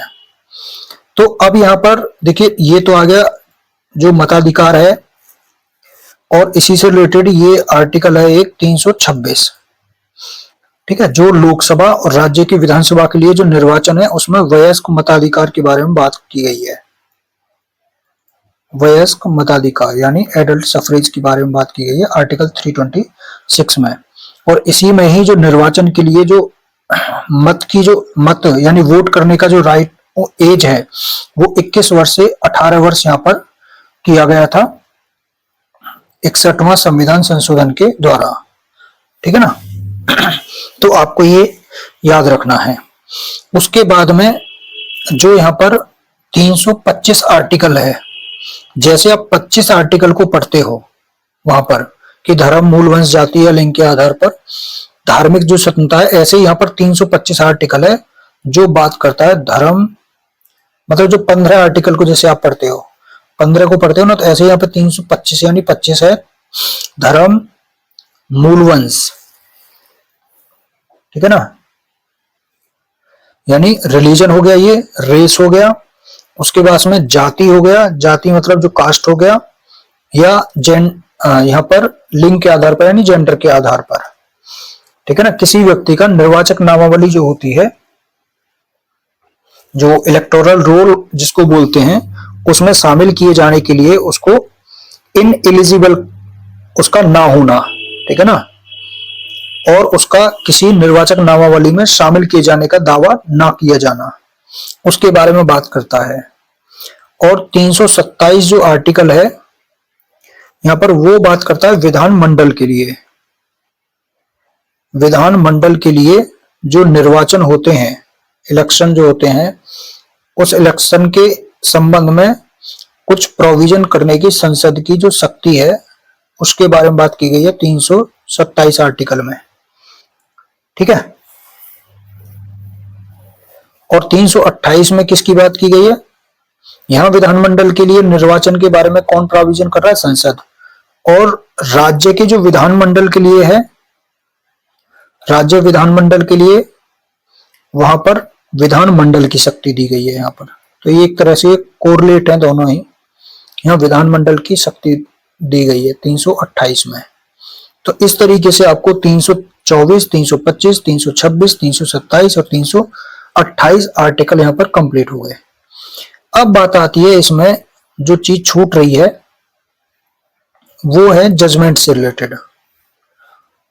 तो अब यहां पर देखिए ये तो आ गया जो मताधिकार है, और इसी से रिलेटेड ये आर्टिकल है एक 326। ठीक है। जो लोकसभा और राज्य की विधानसभा के लिए जो निर्वाचन है उसमें वयस्क मताधिकार के बारे में बात की गई है। वयस्क मताधिकार यानी एडल्ट सफरेज के बारे में बात की गई है आर्टिकल 326 में। और इसी में ही जो निर्वाचन के लिए जो मत यानी वोट करने का जो राइट एज है वो 21 वर्ष से 18 वर्ष यहां पर किया गया था 61वां संविधान संशोधन के द्वारा। ठीक है ना। तो आपको ये याद रखना है। उसके बाद में जो यहां पर 325 आर्टिकल है, जैसे आप 25 आर्टिकल को पढ़ते हो वहां पर कि धर्म, मूल, वंश, जाति या लिंग के आधार पर धार्मिक जो स्वतंत्रता है, ऐसे ही यहां पर 325 आर्टिकल है जो बात करता है धर्म, मतलब जो 15 आर्टिकल को जैसे आप पढ़ते हो, 15 को पढ़ते हो ना, तो ऐसे यहाँ पे 325 यानी 25 है धर्म, मूल वंश। ठीक है ना। यानी रिलीजन हो गया, ये रेस हो गया, उसके बाद में जाति हो गया, जाति मतलब जो कास्ट हो गया, या यहाँ पर लिंग के आधार पर यानी जेंडर के आधार पर। ठीक है ना। किसी व्यक्ति का निर्वाचक नामावली जो होती है, जो इलेक्टोरल रोल जिसको बोलते हैं, उसमें शामिल किए जाने के लिए उसको इनएलिजिबल उसका ना होना। ठीक है ना। और उसका किसी निर्वाचक नामावली में शामिल किए जाने का दावा ना किया जाना, उसके बारे में बात करता है। और 327 जो आर्टिकल है यहां पर वो बात करता है विधानमंडल के लिए। विधानमंडल के लिए जो निर्वाचन होते हैं, इलेक्शन जो होते हैं, उस इलेक्शन के संबंध में कुछ प्रोविजन करने की संसद की जो शक्ति है उसके बारे में बात की गई है 327 आर्टिकल में। ठीक है। और 328 में किसकी बात की गई है? यहां विधानमंडल के लिए निर्वाचन के बारे में कौन प्रोविजन कर रहा है? संसद। और राज्य के जो विधानमंडल के लिए है, राज्य विधानमंडल के लिए वहां पर विधानमंडल की शक्ति दी गई है यहाँ पर। तो ये एक तरह से कोरिलेट है दोनों ही। यहाँ विधानमंडल की शक्ति दी गई है 328 में। तो इस तरीके से आपको 324, 325, 326, 327 और 328 आर्टिकल यहाँ पर कंप्लीट हो गए। अब बात आती है इसमें जो चीज छूट रही है वो है जजमेंट से रिलेटेड।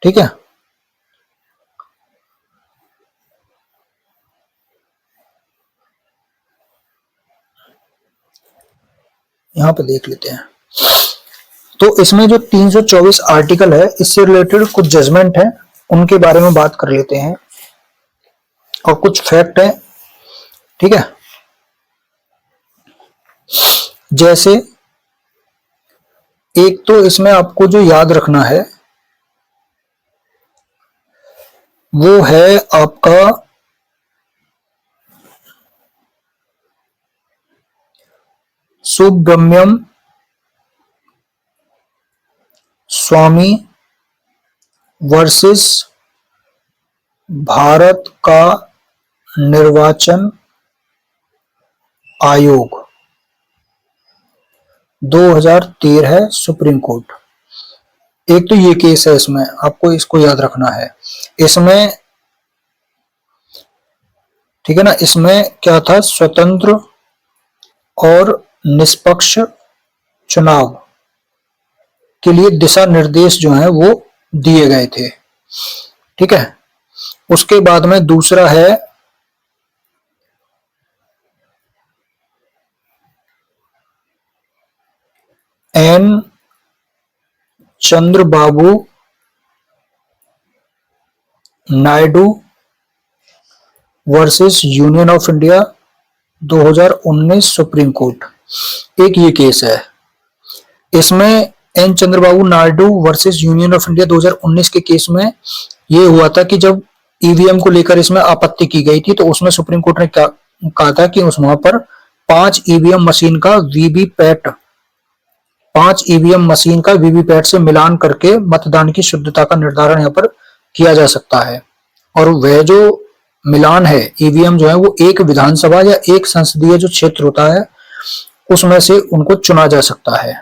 ठीक है, यहां पे देख लेते हैं। तो इसमें जो 324 आर्टिकल है, इससे रिलेटेड कुछ जजमेंट है, उनके बारे में बात कर लेते हैं और कुछ फैक्ट है। ठीक है, जैसे एक तो इसमें आपको जो याद रखना है वो है आपका सुब्रमण्यम स्वामी वर्सेस भारत का निर्वाचन आयोग 2013 है, सुप्रीम कोर्ट। एक तो ये केस है, इसमें आपको इसको याद रखना है। इसमें ठीक है ना, इसमें क्या था, स्वतंत्र और निष्पक्ष चुनाव के लिए दिशा निर्देश जो है वो दिए गए थे। ठीक है, उसके बाद में दूसरा है N Chandrababu Naidu versus Union of India 2019 Supreme Court. एक ये केस है। इसमें N Chandrababu Naidu versus Union of India 2019 के केस में ये हुआ था कि जब ईवीएम को लेकर इसमें आपत्ति की गई थी, तो उसमें सुप्रीम कोर्ट ने क्या कहा था कि उस वहां पर 5 ईवीएम मशीन का वीवीपैट 5 ईवीएम मशीन का वीवीपैट से मिलान करके मतदान की शुद्धता का निर्धारण यहाँ पर किया जा सकता है। और वह जो मिलान है, ईवीएम जो है वो एक विधानसभा या एक संसदीय जो क्षेत्र होता है उसमें से उनको चुना जा सकता है।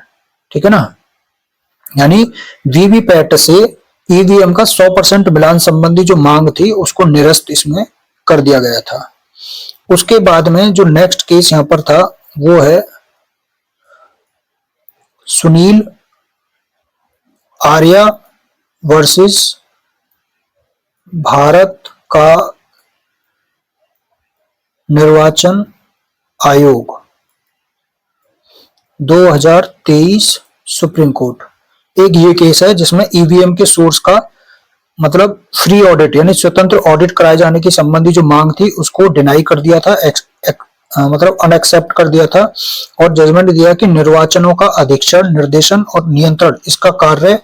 ठीक है ना, यानी वीवीपैट से ईवीएम का 100% मिलान संबंधी जो मांग थी उसको निरस्त इसमें कर दिया गया था। उसके बाद में जो नेक्स्ट केस यहाँ पर था वो है सुनील आर्या वर्सेस भारत का निर्वाचन आयोग 2023 सुप्रीम कोर्ट। एक ये केस है जिसमें ईवीएम के सोर्स का मतलब फ्री ऑडिट यानी स्वतंत्र ऑडिट कराए जाने की संबंधी जो मांग थी उसको डिनाई कर दिया था, मतलब अनएक्सेप्ट कर दिया था, और जजमेंट दिया कि निर्वाचनों का अधीक्षण, निर्देशन और नियंत्रण इसका कार्य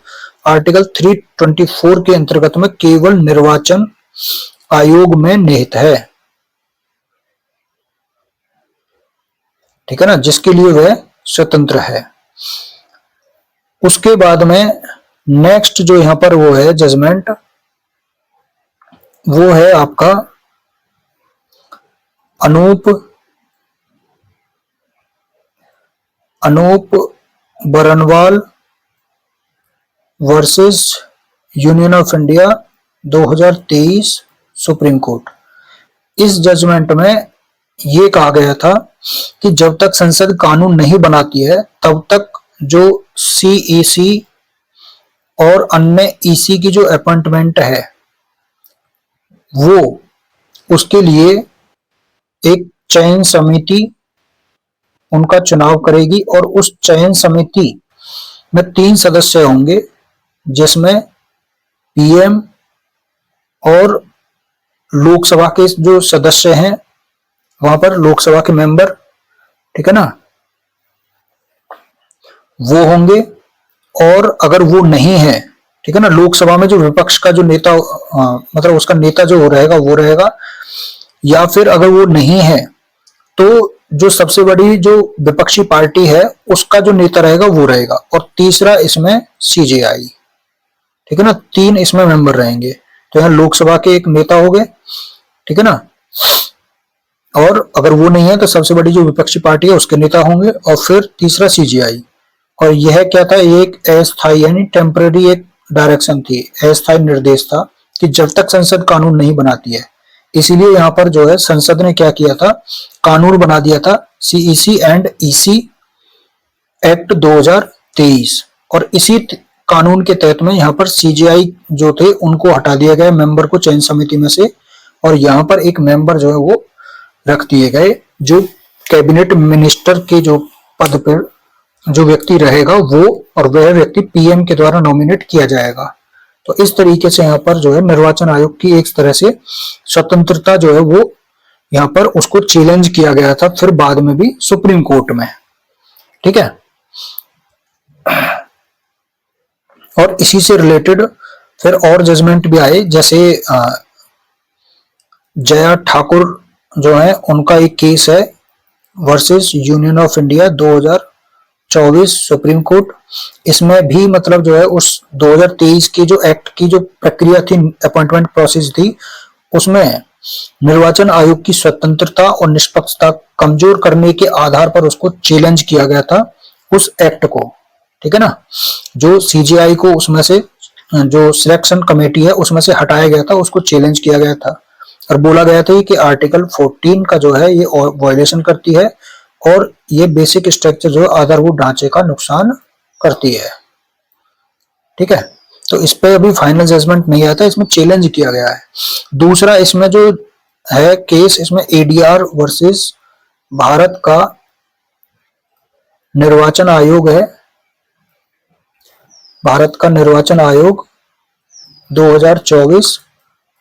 आर्टिकल 324 के अंतर्गत में केवल निर्वाचन आयोग में निहित है। ठीक है ना, जिसके लिए वह स्वतंत्र है। उसके बाद में नेक्स्ट जो यहां पर वो है जजमेंट, वो है आपका Anoop Barnwal versus Union of India 2023 Supreme Court. इस जजमेंट में ये कहा गया था कि जब तक संसद कानून नहीं बनाती है तब तक जो सीईसी और अन्य ईसी की जो अपॉइंटमेंट है वो उसके लिए एक चयन समिति उनका चुनाव करेगी, और उस चयन समिति में 3 सदस्य होंगे जिसमें पीएम और लोकसभा के जो सदस्य हैं वहां पर लोकसभा के मेंबर, ठीक है ना, वो होंगे। और अगर वो नहीं है, ठीक है ना, लोकसभा में जो विपक्ष का जो नेता मतलब उसका नेता जो रहेगा वो रहेगा, या फिर अगर वो नहीं है तो जो सबसे बड़ी जो विपक्षी पार्टी है उसका जो नेता रहेगा वो रहेगा। और तीसरा इसमें सीजेआई, ठीक है ना, 3 इसमें मेंबर रहेंगे। तो यहाँ लोकसभा के एक नेता हो गए, ठीक है ना, और अगर वो नहीं है तो सबसे बड़ी जो विपक्षी पार्टी है उसके नेता होंगे, और फिर तीसरा सीजीआई। और यह क्या था, एक अस्थायी यानी टेम्पररी एक डायरेक्शन थी, अस्थायी निर्देश था कि जब तक संसद कानून नहीं बनाती है। इसीलिए यहाँ पर जो है संसद ने क्या किया था, कानून बना दिया था, सीईसी एंड ईसी एक्ट 2023, और इसी कानून के तहत में यहाँ पर सीजीआई जो थे उनको हटा दिया गया मेंबर को चयन समिति में से, और यहाँ पर एक मेंबर जो है वो रख दिए गए जो कैबिनेट मिनिस्टर के जो पद पर जो व्यक्ति रहेगा वो, और वह व्यक्ति पीएम के द्वारा नॉमिनेट किया जाएगा। तो इस तरीके से यहाँ पर जो है निर्वाचन आयोग की एक तरह से स्वतंत्रता जो है वो यहाँ पर उसको चैलेंज किया गया था, फिर बाद में भी सुप्रीम कोर्ट में। ठीक है, और इसी से रिलेटेड फिर और जजमेंट भी आए, जैसे जया ठाकुर जो है उनका एक केस है versus Union of India 2024 supreme court. इसमें भी मतलब जो है उस 2023 की जो एक्ट की जो प्रक्रिया थी, अपॉइंटमेंट प्रोसेस थी, उसमें निर्वाचन आयोग की स्वतंत्रता और निष्पक्षता कमजोर करने के आधार पर उसको चैलेंज किया गया था उस एक्ट को। ठीक है ना, जो सीजीआई को उसमें से जो सिलेक्शन कमेटी है उसमें से हटाया गया था, उसको चैलेंज किया गया था और बोला गया था कि आर्टिकल 14 का जो है ये वायलेशन करती है और ये बेसिक स्ट्रक्चर जो आधारभूत ढांचे का नुकसान करती है। ठीक है, तो इस पे अभी फाइनल जजमेंट नहीं आया था, इसमें चैलेंज किया गया है। दूसरा इसमें जो है केस, इसमें एडीआर वर्सेस भारत का निर्वाचन आयोग है, भारत का निर्वाचन आयोग 2024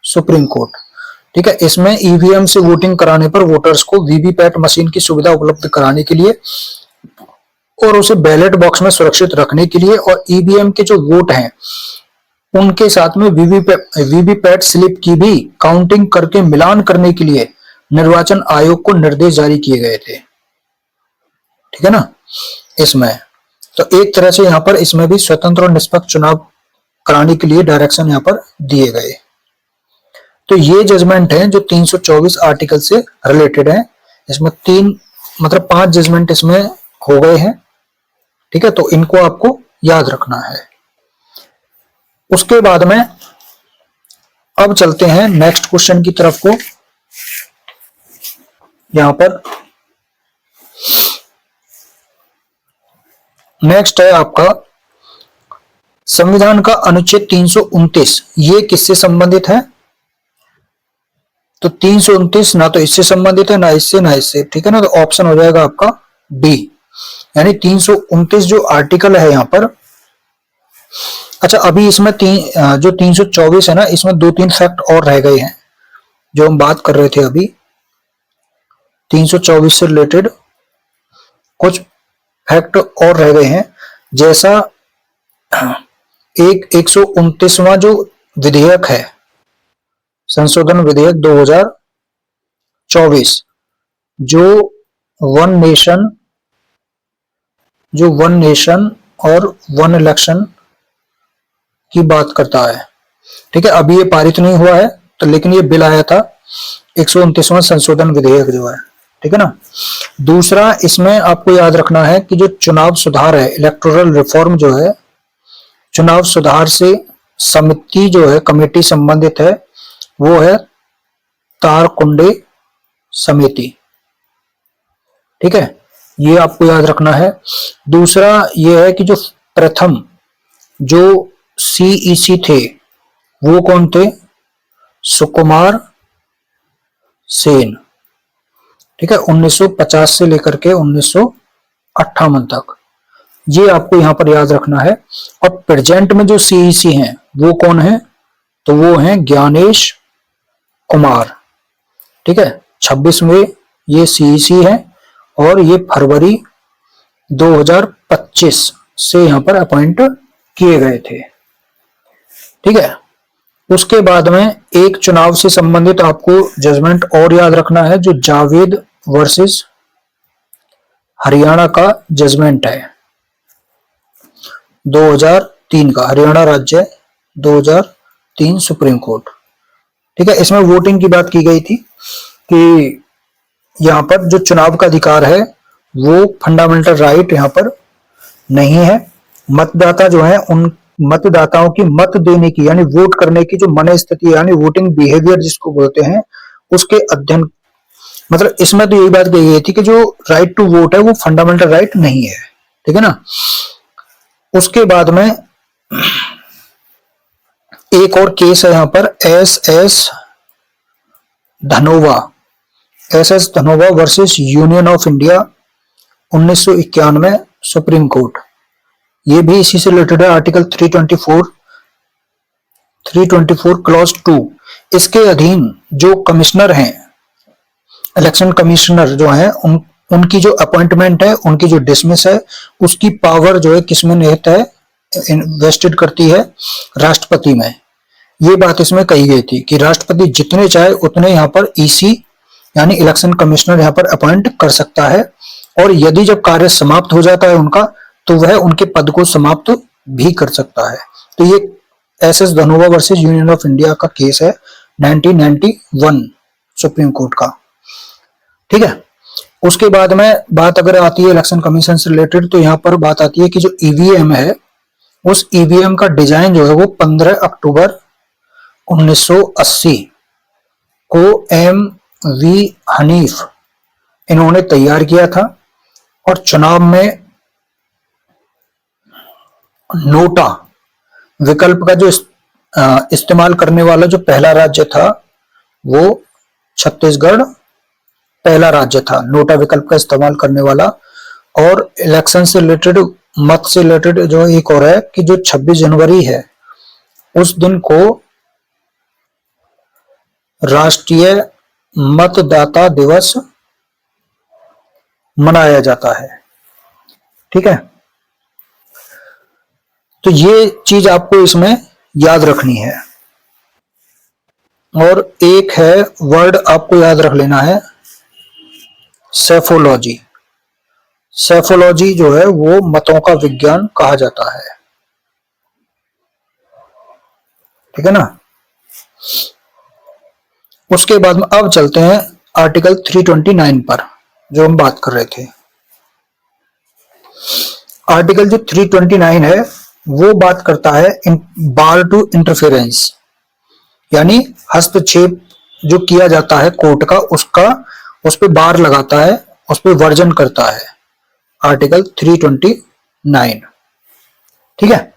सुप्रीम कोर्ट। ठीक है, इसमें ईवीएम से वोटिंग कराने पर वोटर्स को वीवीपैट मशीन की सुविधा उपलब्ध कराने के लिए और उसे बैलेट बॉक्स में सुरक्षित रखने के लिए और ईवीएम के जो वोट हैं उनके साथ में वीवीपैट स्लिप की भी काउंटिंग करके मिलान करने के लिए निर्वाचन आयोग को निर्देश जारी किए गए थे। ठीक है ना, इसमें तो एक तरह से यहाँ पर इसमें भी स्वतंत्र और निष्पक्ष चुनाव कराने के लिए डायरेक्शन यहाँ पर दिए गए। तो ये जजमेंट है जो 324 आर्टिकल से रिलेटेड है। इसमें 5 जजमेंट इसमें हो गए हैं। ठीक है, तो इनको आपको याद रखना है। उसके बाद में अब चलते हैं नेक्स्ट क्वेश्चन की तरफ को। यहां पर नेक्स्ट है आपका संविधान का अनुच्छेद 329, ये किससे संबंधित है? तो 329 ना तो इससे संबंधित है, ना इससे ना इससे। ठीक है ना, तो ऑप्शन हो जाएगा आपका बी, यानी 329 जो आर्टिकल है यहां पर। अच्छा, अभी इसमें जो 324 है ना, इसमें 2-3 फैक्ट और रह गए हैं जो हम बात कर रहे थे अभी। 324 से रिलेटेड कुछ फैक्ट और रह गए हैं, जैसा एक 129वां जो विधेयक है, संशोधन विधेयक 2024, जो वन नेशन और वन इलेक्शन की बात करता है। ठीक है, अभी ये पारित नहीं हुआ है, तो लेकिन ये बिल आया था 129वां संशोधन विधेयक जो है। ठीक है ना। दूसरा इसमें आपको याद रखना है कि जो चुनाव सुधार है, इलेक्टोरल रिफॉर्म जो है, चुनाव सुधार से समिति जो है, कमेटी संबंधित है, वो है तारकुंडे समिति। ठीक है, ये आपको याद रखना है। दूसरा ये है कि जो प्रथम जो सीईसी थे वो कौन थे? सुकुमार सेन। ठीक है, 1950 से लेकर के 1958 तक, ये आपको यहां पर याद रखना है। और प्रेजेंट में जो सीईसी हैं वो कौन है? तो वो हैं ज्ञानेश कुमार। ठीक है, 26 में ये सीईसी है और ये फरवरी 2025 से यहां पर अपॉइंट किए गए थे। ठीक है, उसके बाद में एक चुनाव से संबंधित आपको जजमेंट और याद रखना है, जो जावेद वर्सेस हरियाणा का जजमेंट है 2003 का, हरियाणा राज्य 2003 सुप्रीम कोर्ट। ठीक है, इसमें वोटिंग की बात की गई थी कि यहाँ पर जो चुनाव का अधिकार है वो फंडामेंटल राइट यहाँ पर नहीं है। मतदाता जो है, उन मतदाताओं की मत देने की यानी वोट करने की जो मन स्थिति यानी वोटिंग बिहेवियर जिसको बोलते हैं, उसके अध्ययन, मतलब इसमें तो यही बात कही गई थी कि जो राइट टू वोट है वो फंडामेंटल राइट नहीं है। ठीक है ना। उसके बाद में एक और केस है यहां पर Dhanoa S S Dhanoa versus Union of India 1991 supreme court. ये भी इसी से रिलेटेड है, आर्टिकल 324 क्लॉज 2। इसके अधीन जो कमिश्नर हैं, इलेक्शन कमिश्नर जो हैं, उनकी जो अपॉइंटमेंट है, उनकी जो डिसमिस है, उसकी पावर जो है किसमें निहित है, इन्वेस्टेड करती है राष्ट्रपति में। ये बात इसमें कही गई थी कि राष्ट्रपति जितने चाहे उतने यहाँ पर ईसी यानी इलेक्शन कमिश्नर यहाँ पर अपॉइंट कर सकता है, और यदि जब कार्य समाप्त हो जाता है उनका, तो वह उनके पद को समाप्त भी कर सकता है। तो ये S S Dhanoa versus Union of India का केस है 1991 सुप्रीम कोर्ट का। ठीक है। उसके बाद में बात अगर आती है इलेक्शन कमीशन से रिलेटेड, तो यहाँ पर बात आती है कि जो ईवीएम है, उस ईवीएम का डिजाइन जो है वो 15 अक्टूबर 1980 को एम वी हनीफ इन्होंने तैयार किया था, और चुनाव में नोटा विकल्प का जो इस्तेमाल करने वाला जो पहला राज्य था, वो छत्तीसगढ़ पहला राज्य था नोटा विकल्प का इस्तेमाल करने वाला। और इलेक्शन से रिलेटेड, मत से रिलेटेड जो एक और है कि जो 26 जनवरी है, उस दिन को राष्ट्रीय मतदाता दिवस मनाया जाता है। ठीक है। तो ये चीज आपको इसमें याद रखनी है। और एक है वर्ड आपको याद रख लेना है, सेफोलॉजी। सेफोलॉजी जो है वो मतों का विज्ञान कहा जाता है। ठीक है ना। उसके बाद में अब चलते हैं आर्टिकल 329 पर, जो हम बात कर रहे थे। आर्टिकल जो 329 है वो बात करता है बार टू इंटरफेरेंस, यानी हस्तक्षेप जो किया जाता है कोर्ट का, उसका उस पर बार लगाता है, उस पर वर्जन करता है आर्टिकल 329। ठीक है।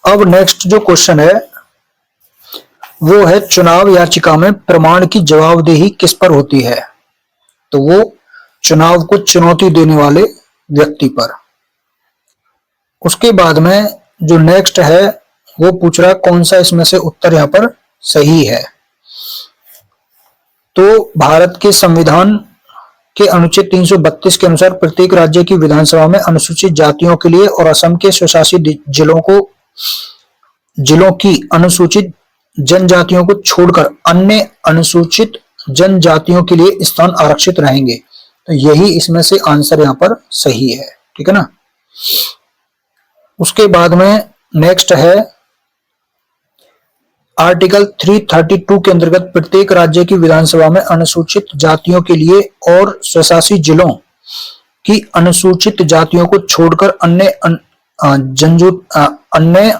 अब नेक्स्ट जो क्वेश्चन है वो है चुनाव याचिका में प्रमाण की जवाबदेही किस पर होती है। तो वो चुनाव को चुनौती देने वाले व्यक्ति पर। उसके बाद में जो नेक्स्ट है वो पूछ रहा है कौन सा इसमें से उत्तर यहां पर सही है। तो भारत के संविधान के अनुच्छेद 332 के अनुसार प्रत्येक राज्य की विधानसभा में अनुसूचित जातियों के लिए और असम के स्वशासित जिलों की अनुसूचित जनजातियों को छोड़कर अन्य अनुसूचित जनजातियों के लिए स्थान आरक्षित रहेंगे। तो यही इसमें से आंसर यहां पर सही है। ठीक है ना। उसके बाद में नेक्स्ट है आर्टिकल 332 के अंतर्गत प्रत्येक राज्य की विधानसभा में अनुसूचित जातियों के लिए और स्वशासित जिलों की अनुसूचित जातियों को छोड़कर अन्य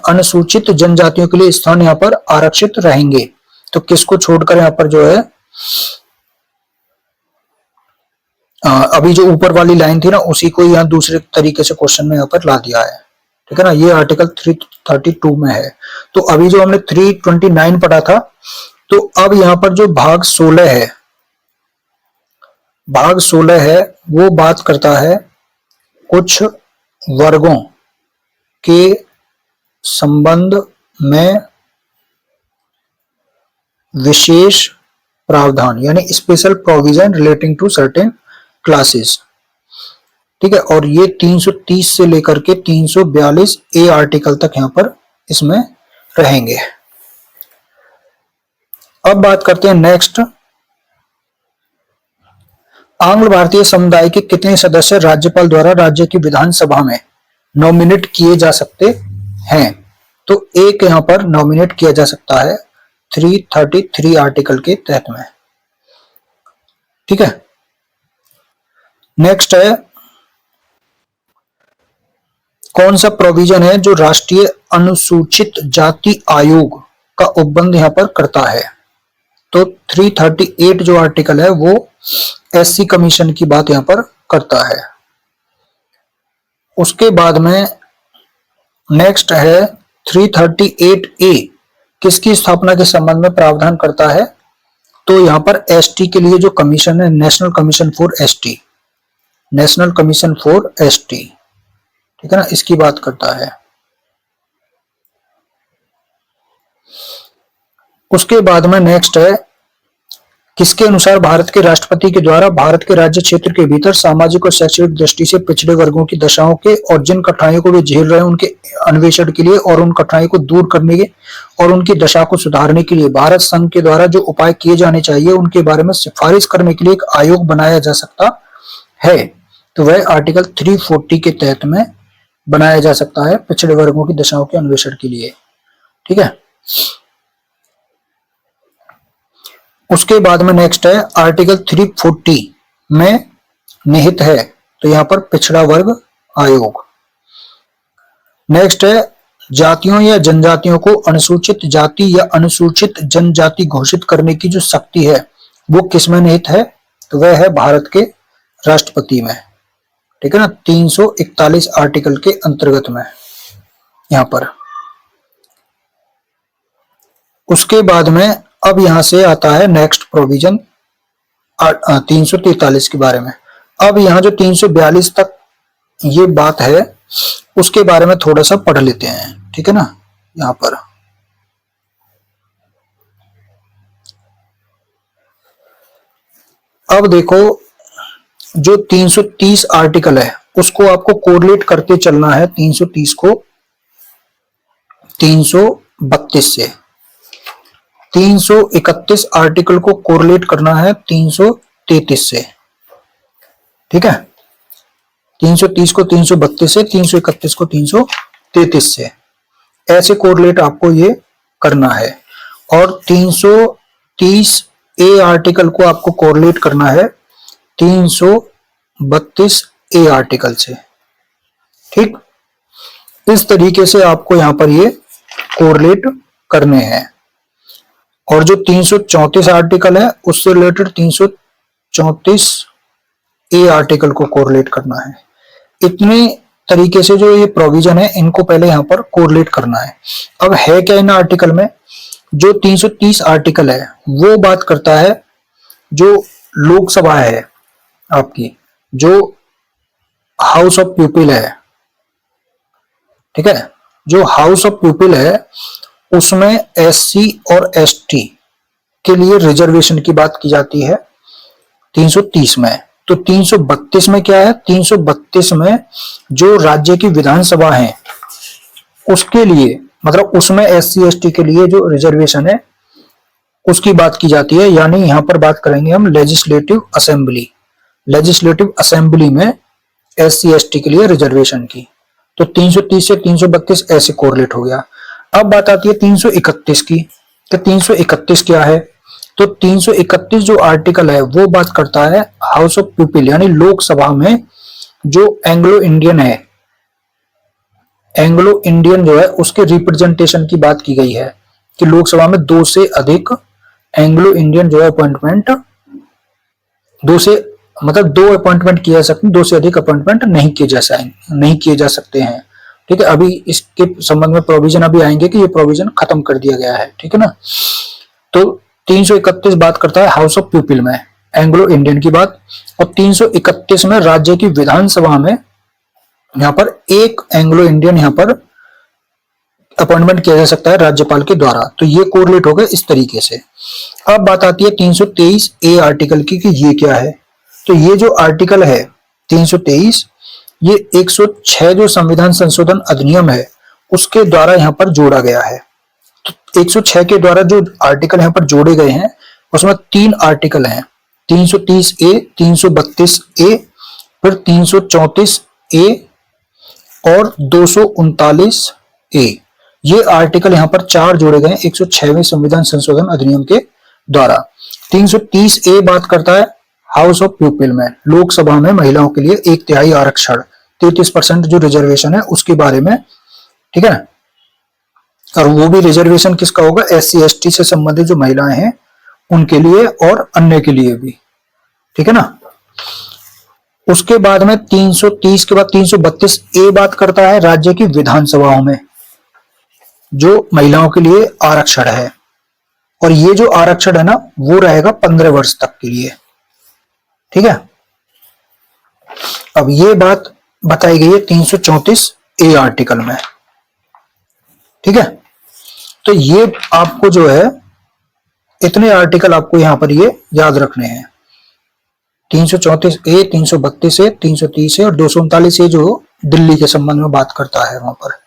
अनुसूचित जनजातियों के लिए स्थान यहाँ पर आरक्षित रहेंगे। तो किसको छोड़कर यहाँ पर जो है अभी जो ऊपर वाली लाइन थी ना, उसी को यहाँ दूसरे तरीके से क्वेश्चन में यहाँ पर ला दिया है। ठीक है ना। ये आर्टिकल 332 में है। तो अभी जो हमने 329 पढ़ा था, तो अब यहाँ पर जो भाग 16 है वो बात करता है कुछ वर्गों के संबंध में विशेष प्रावधान, यानी special provision relating to certain classes. ठीक है। और ये 330 से लेकर के 342 ए आर्टिकल तक यहां पर इसमें रहेंगे। अब बात करते हैं नेक्स्ट, आंग्ल भारतीय समुदाय के कितने सदस्य राज्यपाल द्वारा राज्य की विधानसभा में नॉमिनेट किए जा सकते हैं। तो एक यहां पर नॉमिनेट किया जा सकता है 333 आर्टिकल के तहत में। ठीक है। नेक्स्ट है कौन सा प्रोविजन है जो राष्ट्रीय अनुसूचित जाति आयोग का उपबंध यहां पर करता है। तो 338 जो आर्टिकल है वो एससी कमीशन की बात यहां पर करता है। उसके बाद में नेक्स्ट है 338A किसकी स्थापना के संबंध में प्रावधान करता है? तो यहाँ पर एसटी के लिए जो कमीशन है, national commission for ST, national commission for ST, ठीक है ना, इसकी बात करता है। उसके बाद में नेक्स्ट है किसके अनुसार भारत के राष्ट्रपति के द्वारा भारत के राज्य क्षेत्र के भीतर सामाजिक और शैक्षणिक दृष्टि से पिछड़े वर्गों की दशाओं के और जिन कठिनाइयों को वे झेल रहे हैं उनके अन्वेषण के लिए और उन कठिनाइयों को दूर करने के और उनकी दशा को सुधारने के लिए भारत संघ के द्वारा जो उपाय किए जाने चाहिए उनके बारे में सिफारिश करने के लिए एक आयोग बनाया जा सकता है। तो वह आर्टिकल 340 के तहत में बनाया जा सकता है पिछड़े वर्गों की दशाओं के अन्वेषण के लिए, ठीक है। उसके बाद में नेक्स्ट है आर्टिकल 340 में निहित है, तो यहां पर पिछड़ा वर्ग आयोग। नेक्स्ट है जातियों या जनजातियों को अनुसूचित जाति या अनुसूचित जनजाति घोषित करने की जो शक्ति है वो किसमें निहित है? तो वह है भारत के राष्ट्रपति में, ठीक है ना, 341 आर्टिकल के अंतर्गत में यहां पर। उसके बाद में अब यहां से आता है नेक्स्ट प्रोविजन 343 के बारे में। अब यहां जो 342 तक ये बात है उसके बारे में थोड़ा सा पढ़ लेते हैं, ठीक है ना। यहां पर अब देखो जो 330 आर्टिकल है उसको आपको कोरिलेट करते चलना है 330 को 332 से। 331 आर्टिकल को कोरिलेट करना है 333 से, ठीक है। 330 को 332 से, 331 को 333 से, ऐसे कोरिलेट आपको ये करना है। और 330 ए आर्टिकल को आपको कोरिलेट करना है 332 ए आर्टिकल से, ठीक। इस तरीके से आपको यहां पर ये कोरिलेट करने हैं। और जो 334 आर्टिकल है उससे रिलेटेड 334 ए आर्टिकल को कोरिलेट करना है। इतने तरीके से जो ये प्रोविजन है इनको पहले यहां पर कोरिलेट करना है। अब है क्या इन आर्टिकल में? जो 330 आर्टिकल है वो बात करता है जो लोकसभा है आपकी, जो हाउस ऑफ पीपल है, ठीक है, जो हाउस ऑफ पीपल है उसमें एससी और एसटी के लिए रिजर्वेशन की बात की जाती है 330 में। तो 332 में क्या है? 332 में जो राज्य की विधानसभा है उसके लिए, मतलब उसमें एससी एसटी के लिए जो रिजर्वेशन है उसकी बात की जाती है। यानी यहां पर बात करेंगे हम लेजिस्लेटिव असेंबली, लेजिस्लेटिव असेंबली में एससी एसटी के लिए रिजर्वेशन की। तो 330 से 332 ऐसे कोरिलेट हो गया। अब बात आती है 331 की। तो 331 क्या है? तो 331 जो आर्टिकल है वो बात करता है हाउस ऑफ पीपल यानी लोकसभा में जो एंग्लो इंडियन है, एंग्लो इंडियन जो है उसके रिप्रेजेंटेशन की बात की गई है कि लोकसभा में 2 से अधिक एंग्लो इंडियन जो है अपॉइंटमेंट, 2 अपॉइंटमेंट किए जा सकते हैं, 2 से अधिक अपॉइंटमेंट नहीं किए जा सकते हैं, ठीक है। अभी इसके संबंध में प्रोविजन अभी आएंगे कि ये प्रोविजन खत्म कर दिया गया है, ठीक है ना। तो 331 बात करता है हाउस ऑफ पीपल में एंग्लो इंडियन की बात, और 331 में राज्य की विधानसभा में यहां पर एक एंग्लो इंडियन यहां पर अपॉइंटमेंट किया जा सकता है राज्यपाल के द्वारा। तो ये कोरिलेट हो गए इस तरीके से। अब बात आती है 323 ए आर्टिकल की कि ये क्या है। तो ये जो आर्टिकल है 323 ये 106 जो संविधान संशोधन अधिनियम है उसके द्वारा यहाँ पर जोड़ा गया है। तो 106 के द्वारा जो आर्टिकल यहाँ पर जोड़े गए हैं उसमें 3 आर्टिकल हैं, 330 ए, 332 ए, फिर 334 ए और 239 ए। ये आर्टिकल यहाँ पर 4 जोड़े गए 106वें संविधान संशोधन अधिनियम के द्वारा। 330 ए बात करता है हाउस ऑफ पीपल में लोकसभा में महिलाओं के लिए 1/3 आरक्षण, 33% जो रिजर्वेशन है उसके बारे में, ठीक है। और वो भी रिजर्वेशन किसका होगा? एससी एसटी से संबंधित जो महिलाएं हैं उनके लिए और अन्य के लिए भी, ठीक है ना। उसके बाद में 330 के बाद 332 ए बात करता है राज्य की विधानसभाओं में जो महिलाओं के लिए आरक्षण है, और ये जो आरक्षण है ना वो रहेगा 15 वर्ष तक के लिए। ठीक है, अब ये बात बताई गई है 334 ए आर्टिकल में। ठीक है, तो ये आपको जो है इतने आर्टिकल आपको यहां पर ये याद रखने हैं, 334 ए, 332 ए, 330 ए और 239 ए जो दिल्ली के संबंध में बात करता है, वहां पर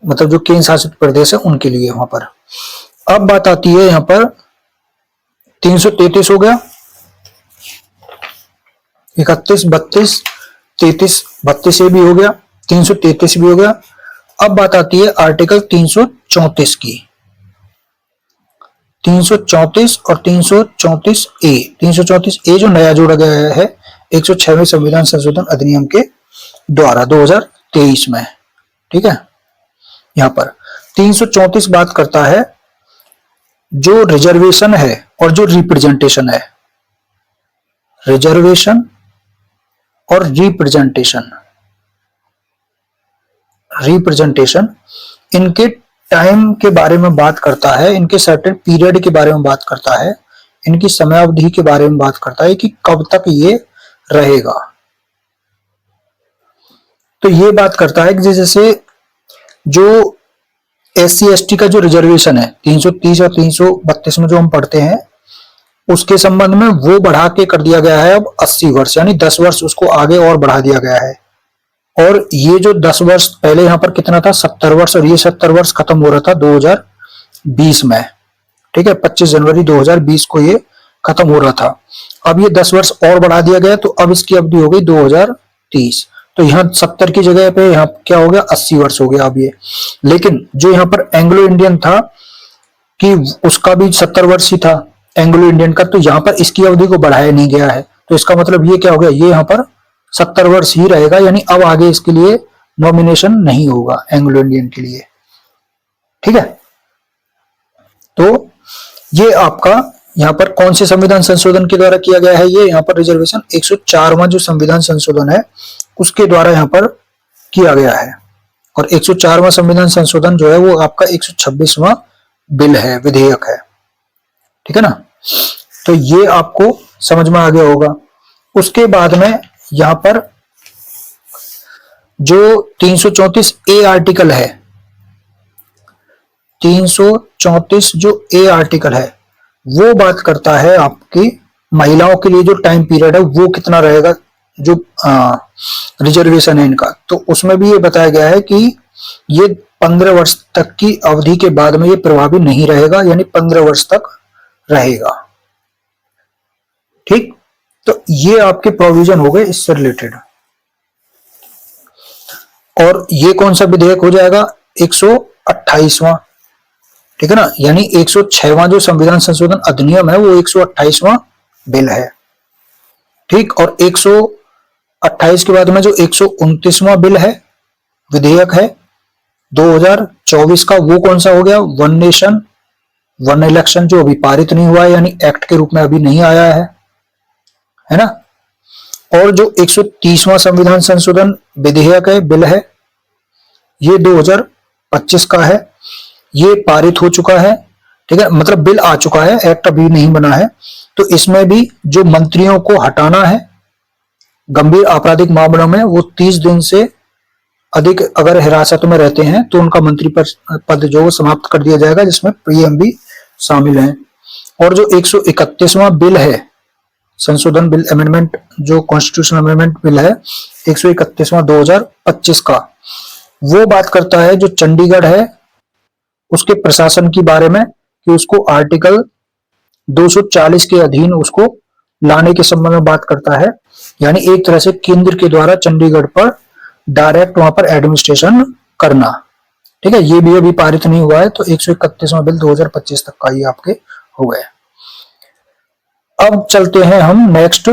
मतलब जो केंद्र शासित प्रदेश है उनके लिए वहां पर। अब बात आती है यहां पर 333 हो गया, 31, 32, 33, 32 ए भी हो गया, 333 भी हो गया। अब बात आती है आर्टिकल 334 की, 334 और 334 ए। 334 ए जो नया जोड़ा गया है 106वें संविधान संशोधन अधिनियम के द्वारा 2023 में। ठीक है, यहां पर 334 बात करता है जो रिजर्वेशन है और जो रिप्रेजेंटेशन है, रिजर्वेशन और रिप्रेजेंटेशन, इनके टाइम के बारे में बात करता है, इनके सर्टेन पीरियड के बारे में बात करता है, इनकी समयावधि के बारे में बात करता है कि कब तक ये रहेगा। तो ये बात करता है कि जैसे जो SC ST का जो रिजर्वेशन है 330 और 332 में जो हम पढ़ते हैं उसके संबंध में वो बढ़ा के कर दिया गया है अब 80 वर्ष, यानी 10 वर्ष उसको आगे और बढ़ा दिया गया है। और ये जो 10 वर्ष पहले यहां पर कितना था 70 वर्ष, और ये 70 वर्ष खत्म हो रहा था 2020 में। ठीक है, 25 जनवरी 2020 को ये खत्म हो रहा था। अब ये 10 वर्ष और बढ़ा दिया गया, तो अब इसकी अवधि हो गई 2030। तो यहाँ 70 की जगह पे यहाँ क्या हो गया 80 वर्ष हो गया अब ये। लेकिन जो यहाँ पर एंग्लो इंडियन था कि उसका भी 70 वर्ष ही था एंग्लो इंडियन का, तो यहाँ पर इसकी अवधि को बढ़ाया नहीं गया है। तो इसका मतलब ये क्या हो गया, ये यहाँ पर 70 वर्ष ही रहेगा, यानी अब आगे इसके लिए नॉमिनेशन नहीं होगा एंग्लो इंडियन के लिए। ठीक है, तो ये आपका यहाँ पर कौन से संविधान संशोधन के द्वारा किया गया है, ये यहाँ पर रिजर्वेशन 104वां जो संविधान संशोधन है उसके द्वारा यहाँ पर किया गया है। और 104वां संविधान संशोधन जो है वो आपका 126वां बिल है, विधेयक है। ठीक है ना, तो ये आपको समझ में आ गया होगा। उसके बाद में यहां पर जो 334 ए आर्टिकल है, 334 जो ए आर्टिकल है वो बात करता है आपकी महिलाओं के लिए जो टाइम पीरियड है वो कितना रहेगा, जो रिजर्वेशन है इनका। तो उसमें भी ये बताया गया है कि ये 15 वर्ष तक की अवधि के बाद में ये प्रभावी नहीं रहेगा, यानी 15 वर्ष तक रहेगा। ठीक, तो ये आपके प्रोविजन हो गए इससे रिलेटेड। और ये कौन सा विधेयक हो जाएगा 128वां। ठीक है ना, यानी 106वां जो संविधान संशोधन अधिनियम है वो 128वां बिल है। ठीक, और 128 के बाद में जो 129वां बिल है, विधेयक है 2024 का, वो कौन सा हो गया, वन नेशन वन इलेक्शन, जो अभी पारित नहीं हुआ है, यानी एक्ट के रूप में अभी नहीं आया है ना। और जो 130वां संविधान संशोधन विधेयक है, बिल है, ये 2025 का है, ये पारित हो चुका है। ठीक है, मतलब बिल आ चुका है, एक्ट अभी नहीं बना है। तो इसमें भी जो मंत्रियों को हटाना है गंभीर आपराधिक मामलों में, वो 30 दिन से अधिक अगर हिरासत में रहते हैं तो उनका मंत्री पद जो समाप्त कर दिया जाएगा, जिसमें पीएम भी शामिल हैं। और जो 131वां बिल है, संशोधन बिल अमेंडमेंट, जो कॉन्स्टिट्यूशन अमेंडमेंट बिल है 131वां 2025 का, वो बात करता है जो चंडीगढ़ है उसके प्रशासन के बारे में, कि उसको आर्टिकल 240 के अधीन उसको लाने के संबंध में बात करता है। यानी एक तरह से केंद्र के द्वारा चंडीगढ़ पर डायरेक्ट वहां पर एडमिनिस्ट्रेशन करना। ठीक है, ये भी अभी पारित नहीं हुआ है। तो 131वां बिल 2025 तक का ये आपके हो गए। अब चलते हैं हम नेक्स्ट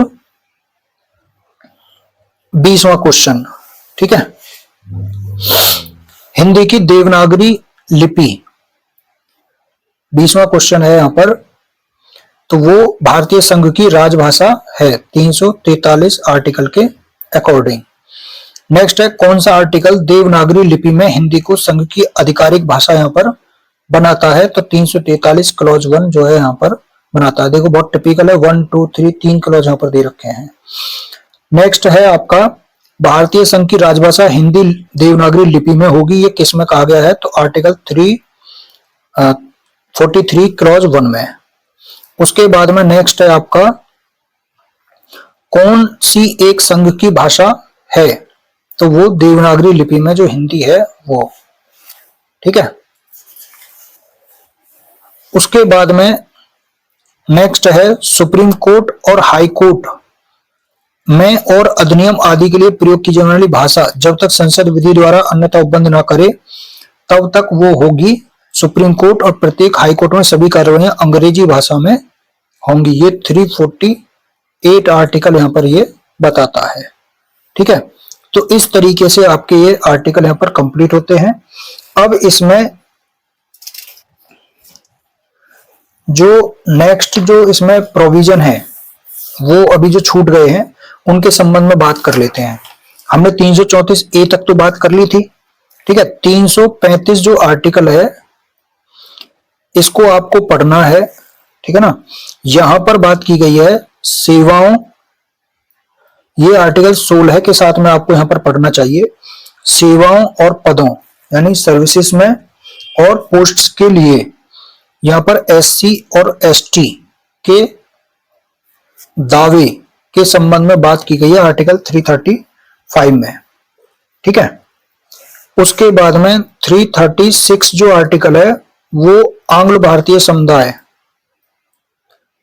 20वां क्वेश्चन। ठीक है, हिंदी की देवनागरी लिपि 20वां क्वेश्चन है यहां पर। तो वो भारतीय संघ की राजभाषा है 343 आर्टिकल के अकॉर्डिंग। नेक्स्ट है कौन सा आर्टिकल देवनागरी लिपि में हिंदी को संघ की आधिकारिक भाषा यहाँ पर बनाता है, तो 343 क्लॉज 1 जो है यहाँ पर बनाता है। देखो बहुत टिपिकल है, 1 2 3 3 क्लॉज यहाँ पर दे रखे हैं। नेक्स्ट है आपका भारतीय संघ की राजभाषा हिंदी देवनागरी लिपि में होगी, ये किस में कहा गया है, तो आर्टिकल 343 क्लॉज 1 में। उसके बाद में नेक्स्ट है आपका कौन सी एक संघ की भाषा है, तो वो देवनागरी लिपि में जो हिंदी है वो, ठीक है। उसके बाद में नेक्स्ट है सुप्रीम कोर्ट और हाई कोर्ट में और अधिनियम आदि के लिए प्रयोग की जाने वाली भाषा जब तक संसद विधि द्वारा अन्यथा उपबंध न करे तब तक वो होगी सुप्रीम कोर्ट, और प्रत्येक हाई कोर्ट में सभी कार्रवाइयां अंग्रेजी भाषा में होंगी। ये 348 आर्टिकल यहाँ पर ये बताता है, ठीक है। तो इस तरीके से आपके ये आर्टिकल यहाँ पर कंप्लीट होते हैं। अब इसमें जो नेक्स्ट जो इसमें प्रोविजन है वो अभी जो छूट गए हैं उनके संबंध में बात कर लेते हैं। हमने 334 ए तक तो बात कर ली थी, ठीक है। 335 जो आर्टिकल है इसको आपको पढ़ना है, ठीक है ना। यहां पर बात की गई है सेवाओं, ये आर्टिकल 16 के साथ में आपको यहां पर पढ़ना चाहिए। सेवाओं और पदों यानी सर्विसेज में और पोस्ट्स के लिए यहां पर एससी और एसटी के दावे के संबंध में बात की गई है आर्टिकल 335 में, ठीक है। उसके बाद में 336 जो आर्टिकल है वो आंग्ल भारतीय समुदाय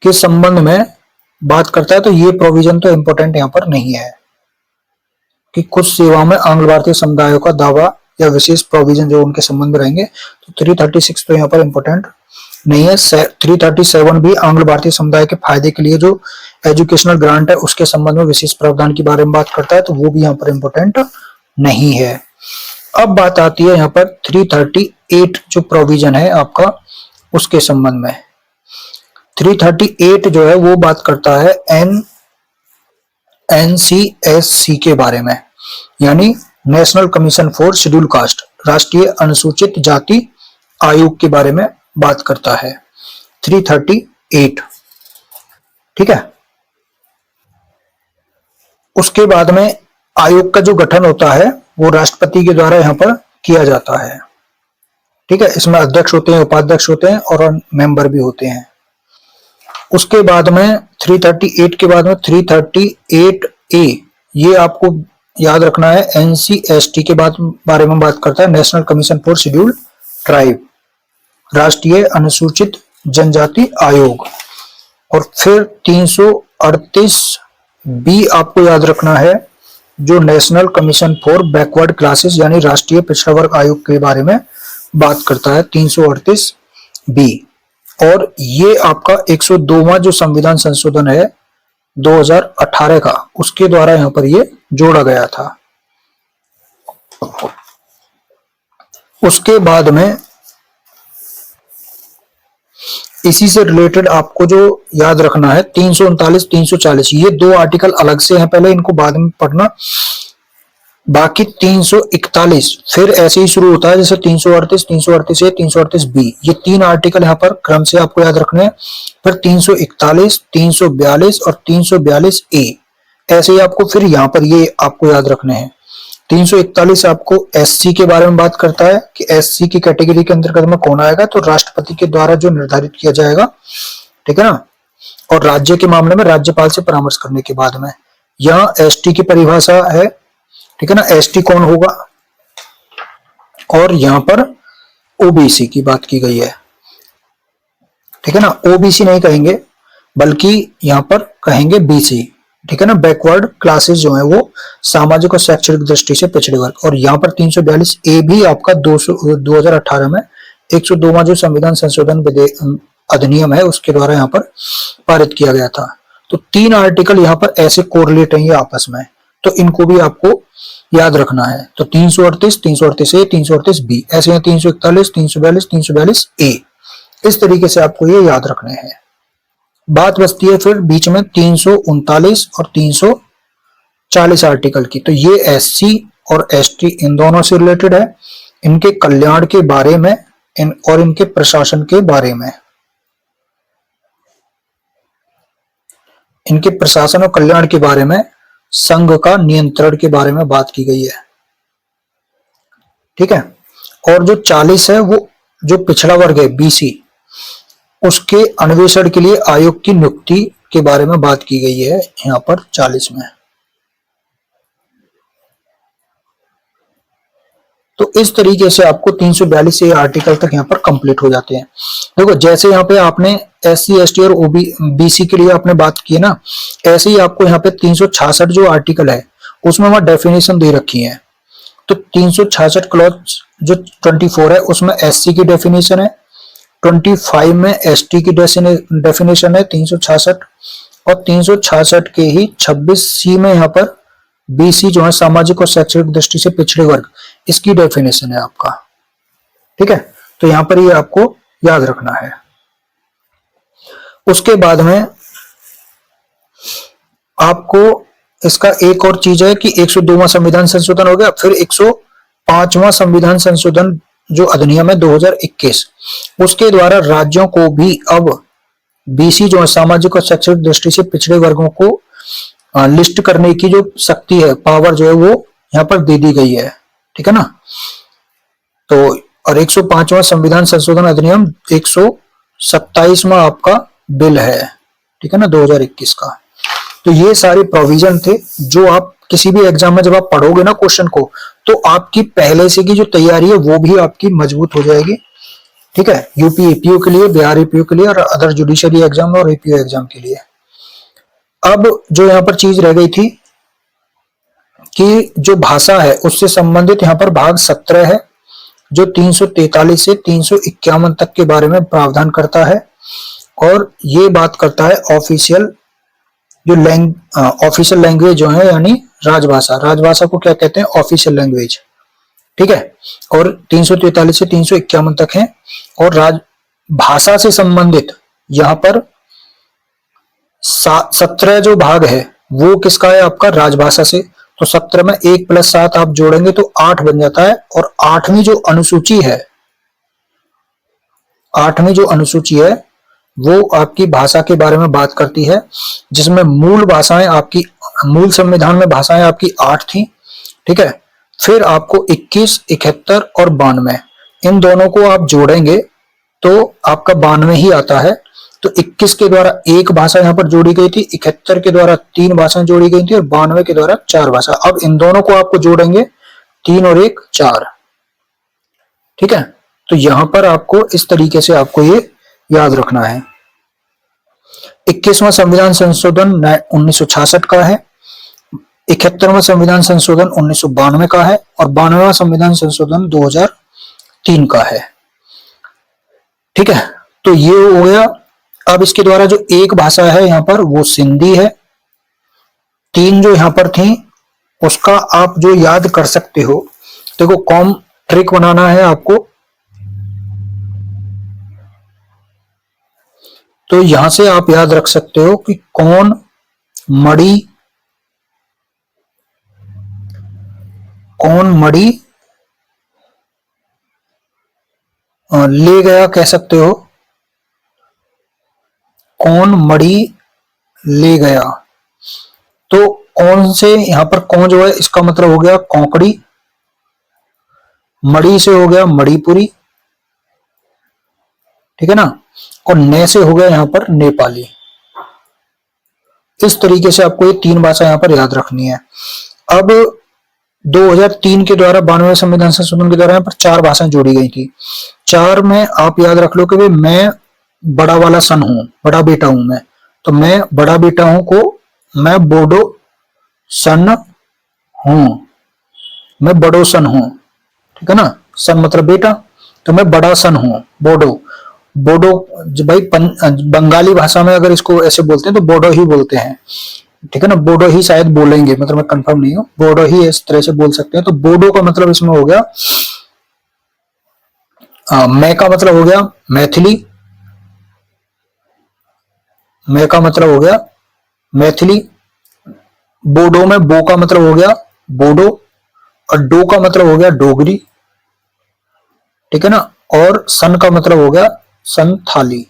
के संबंध में बात करता है। तो ये प्रोविजन तो इंपॉर्टेंट यहां पर नहीं है कि कुछ सेवाओं में आंग्ल भारतीय समुदायों का दावा या विशेष प्रोविजन जो उनके संबंध में रहेंगे, तो 336 तो यहाँ पर इंपॉर्टेंट नहीं है। 337 भी आंग्ल भारतीय समुदाय के फायदे के लिए जो एजुकेशनल ग्रांट है उसके संबंध में विशेष प्रावधान के बारे में बात करता है, तो वो भी यहाँ पर इंपॉर्टेंट नहीं है। अब बात आती है यहाँ पर 338 जो प्रोविजन है आपका उसके संबंध में। 338 जो है वो बात करता है NCSC के बारे में, यानी national commission for schedule caste, राष्ट्रीय अनुसूचित जाति आयोग के बारे में बात करता है 338, ठीक है। उसके बाद में आयोग का जो गठन होता है वो राष्ट्रपति के द्वारा यहाँ पर किया जाता है, ठीक है। इसमें अध्यक्ष होते हैं, उपाध्यक्ष होते हैं और मेंबर भी होते हैं। उसके बाद में 338 के बाद में 338A ये आपको याद रखना है, NCST के बारे में बात करता है, national commission for schedule tribe, राष्ट्रीय अनुसूचित जनजाति आयोग। और फिर 338B आपको याद रखना है जो national commission for backward classes यानी राष्ट्रीय पिछड़ा वर्ग आयोग के बारे में बात करता है 338B। और ये आपका 102वां जो संविधान संशोधन है 2018 का, उसके द्वारा यहां पर ये जोड़ा गया था। उसके बाद में इसी से रिलेटेड आपको जो याद रखना है 339 340, ये दो आर्टिकल अलग से हैं, पहले इनको बाद में पढ़ना। बाकी 341 फिर ऐसे ही शुरू होता है जैसे 338 338A 338B, ये तीन आर्टिकल यहाँ पर क्रम से आपको याद रखने हैं। फिर 341 342 और 342A ऐसे ही आपको फिर यहाँ पर ये आपको याद रखने हैं। 341 आपको एससी के बारे में बात करता है कि एससी की कैटेगरी के अंतर्गत में कौन आएगा, तो राष्ट्रपति के द्वारा जो निर्धारित किया जाएगा, ठीक है ना। और राज्य के मामले में राज्यपाल से परामर्श करने के बाद में। यहाँ एसटी की परिभाषा है, ठीक है ना, एसटी कौन होगा। और यहाँ पर ओबीसी की बात की गई है, ठीक है ना। ओबीसी नहीं कहेंगे बल्कि यहाँ पर कहेंगे बीसी, ठीक है ना। बैकवर्ड क्लासेस जो है वो सामाजिक और शैक्षणिक दृष्टि से पिछड़े वर्ग। और यहाँ पर 342A भी आपका 2018 में 102वां जो संविधान संशोधन अधिनियम है उसके द्वारा यहाँ पर पारित किया गया था। तो तीन आर्टिकल यहाँ पर ऐसे कोरिलेट हैं आपस में, तो इनको भी आपको याद रखना है। तो 338 338A 338B ऐसे हैं, 341 342 342A, इस तरीके से आपको ये याद रखने हैं। बात बचती है फिर बीच में 339 और 340 आर्टिकल की। तो ये एससी और एसटी इन दोनों से रिलेटेड है, इनके कल्याण के बारे में और इनके प्रशासन के बारे में, इनके प्रशासन और कल्याण के बारे में, संघ का नियंत्रण के बारे में बात की गई है। ठीक है। और जो 40 है वो जो पिछड़ा वर्ग है बीसी, उसके अन्वेषण के लिए आयोग की नियुक्ति के बारे में बात की गई है यहां पर 40 में। तो इस तरीके से आपको 342 से आर्टिकल तक यहाँ पर कंप्लीट हो जाते हैं। देखो जैसे यहाँ पे आपने एससी एसटी और बीसी के लिए आपने बात की है ना, ऐसे ही आपको यहाँ पे 366 जो आर्टिकल है उसमें वहां डेफिनेशन दे रखी है। तो 366 क्लॉज जो 24 है उसमें एससी की डेफिनेशन है, 25 में एसटी की डेफिनेशन है 366, और 366 के ही 26C में यहाँ पर बीसी जो है सामाजिक और शैक्षणिक दृष्टि से पिछड़े वर्ग, इसकी डेफिनेशन है आपका। ठीक है। तो यहां पर ये आपको याद रखना है। उसके बाद में आपको इसका एक और चीज है कि 102वां संविधान संशोधन हो गया, फिर 105वां संविधान संशोधन जो अधिनियम है 2021, उसके द्वारा राज्यों को भी अब बीसी जो है सामाजिक और शैक्षणिक दृष्टि से पिछड़े वर्गों को लिस्ट करने की जो शक्ति है, पावर जो है वो यहाँ पर दे दी गई है। ठीक है ना। तो और 105वां संविधान संशोधन अधिनियम 127वां आपका बिल है। ठीक है ना, 2021 का। तो ये सारे प्रोविजन थे जो आप किसी भी एग्जाम में जब आप पढ़ोगे ना क्वेश्चन को, तो आपकी पहले से की जो तैयारी है वो भी आपकी मजबूत हो जाएगी। ठीक है। यूपी एपीओ के लिए, बिहार एपीओ के लिए और अदर जुडिशरी एग्जाम और एपीओ एग्जाम के लिए। अब जो यहाँ पर चीज रह गई थी कि जो भाषा है उससे संबंधित यहाँ पर भाग 17 है जो 343 से 351 तक के बारे में प्रावधान करता है, और ये बात करता है ऑफिशियल जो ऑफिशियल लैंग्वेज जो है यानी राजभाषा। राजभाषा को क्या कहते हैं? Official language. ठीक है। और 343 से 351 तक है। और राजभाषा से संबंधित यहाँ पर 17 जो भाग है वो किसका है? आपका राजभाषा से। तो 17 में 1 + 7 आप जोड़ेंगे तो 8 बन जाता है। और 8वीं जो अनुसूची है, 8वीं जो अनुसूची है वो आपकी भाषा के बारे में बात करती है, जिसमें मूल भाषाएं आपकी, मूल संविधान में भाषाएं आपकी 8 थी। ठीक है। फिर आपको 21, 71 और 92, इन दोनों को आप जोड़ेंगे तो आपका 92 ही आता है। तो 21 के द्वारा एक भाषा यहाँ पर जोड़ी गई थी, 71 के द्वारा 3 भाषाएं जोड़ी गई थी और 92 के द्वारा 4 भाषा। अब इन दोनों को आपको जोड़ेंगे, 3 और 1 4। ठीक है। तो यहां पर आपको इस तरीके से आपको ये याद रखना है। 21वां संविधान संशोधन 1966 का है, 71वां संविधान संशोधन 1992 का है और 92वां संविधान संशोधन 2003 का है। ठीक है। तो ये हो गया। अब इसके द्वारा जो एक भाषा है यहां पर वो सिंधी है। 3 जो यहां पर थी उसका आप जो याद कर सकते हो, देखो कॉम ट्रिक बनाना है आपको। तो यहां से आप याद रख सकते हो कि कौन मड़ी ले गया, कह सकते हो कौन मड़ी ले गया। तो कौन से यहां पर कौन जो है इसका मतलब हो गया कोंकणी, मड़ी से हो गया मणिपुरी। ठीक है ना। और ने से हो गया यहां पर नेपाली। इस तरीके से आपको ये 3 भाषा यहां पर याद रखनी है। अब 2003 के द्वारा 92वें संविधान संशोधन के द्वारा यहाँ पर 4 भाषाएं जोड़ी गई थी। 4 में आप याद रख लो कि भाई मैं बड़ा वाला सन हूं, बड़ा बेटा हूं मैं, तो मैं बड़ा बेटा हूं को मैं बोडो सन हूं, मैं बड़ो सन हूं। ठीक है ना। सन मतलब बेटा, तो मैं बड़ा सन हूं, बोडो। बोडो भाई बंगाली भाषा में अगर इसको ऐसे बोलते हैं तो बोडो ही बोलते हैं। ठीक है ना। बोडो ही शायद बोलेंगे, मतलब मैं कंफर्म नहीं हूं, बोडो ही इस तरह से बोल सकते हैं। तो बोडो का मतलब इसमें हो गया मैं का मतलब हो गया मैथिली, मैं का मतलब हो गया मैथिली, बोडो में बो का मतलब हो गया बोडो, और डो का मतलब हो गया डोगरी, ठीक है ना, और सन का मतलब हो गया संथाली,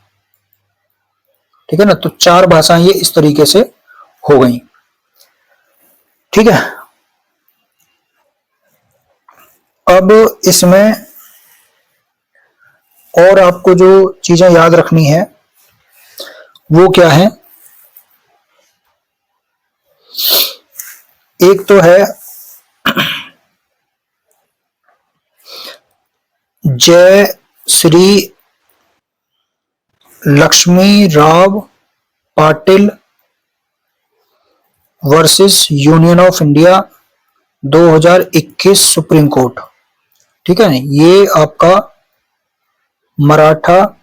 ठीक है ना। तो 4 भाषाएं ये इस तरीके से हो गई, ठीक है। अब इसमें और आपको जो चीजें याद रखनी है वो क्या है, एक तो है जय Shri Lakshmi Rao Patil versus Union of India 2021 supreme court, ठीक है। ये आपका मराठा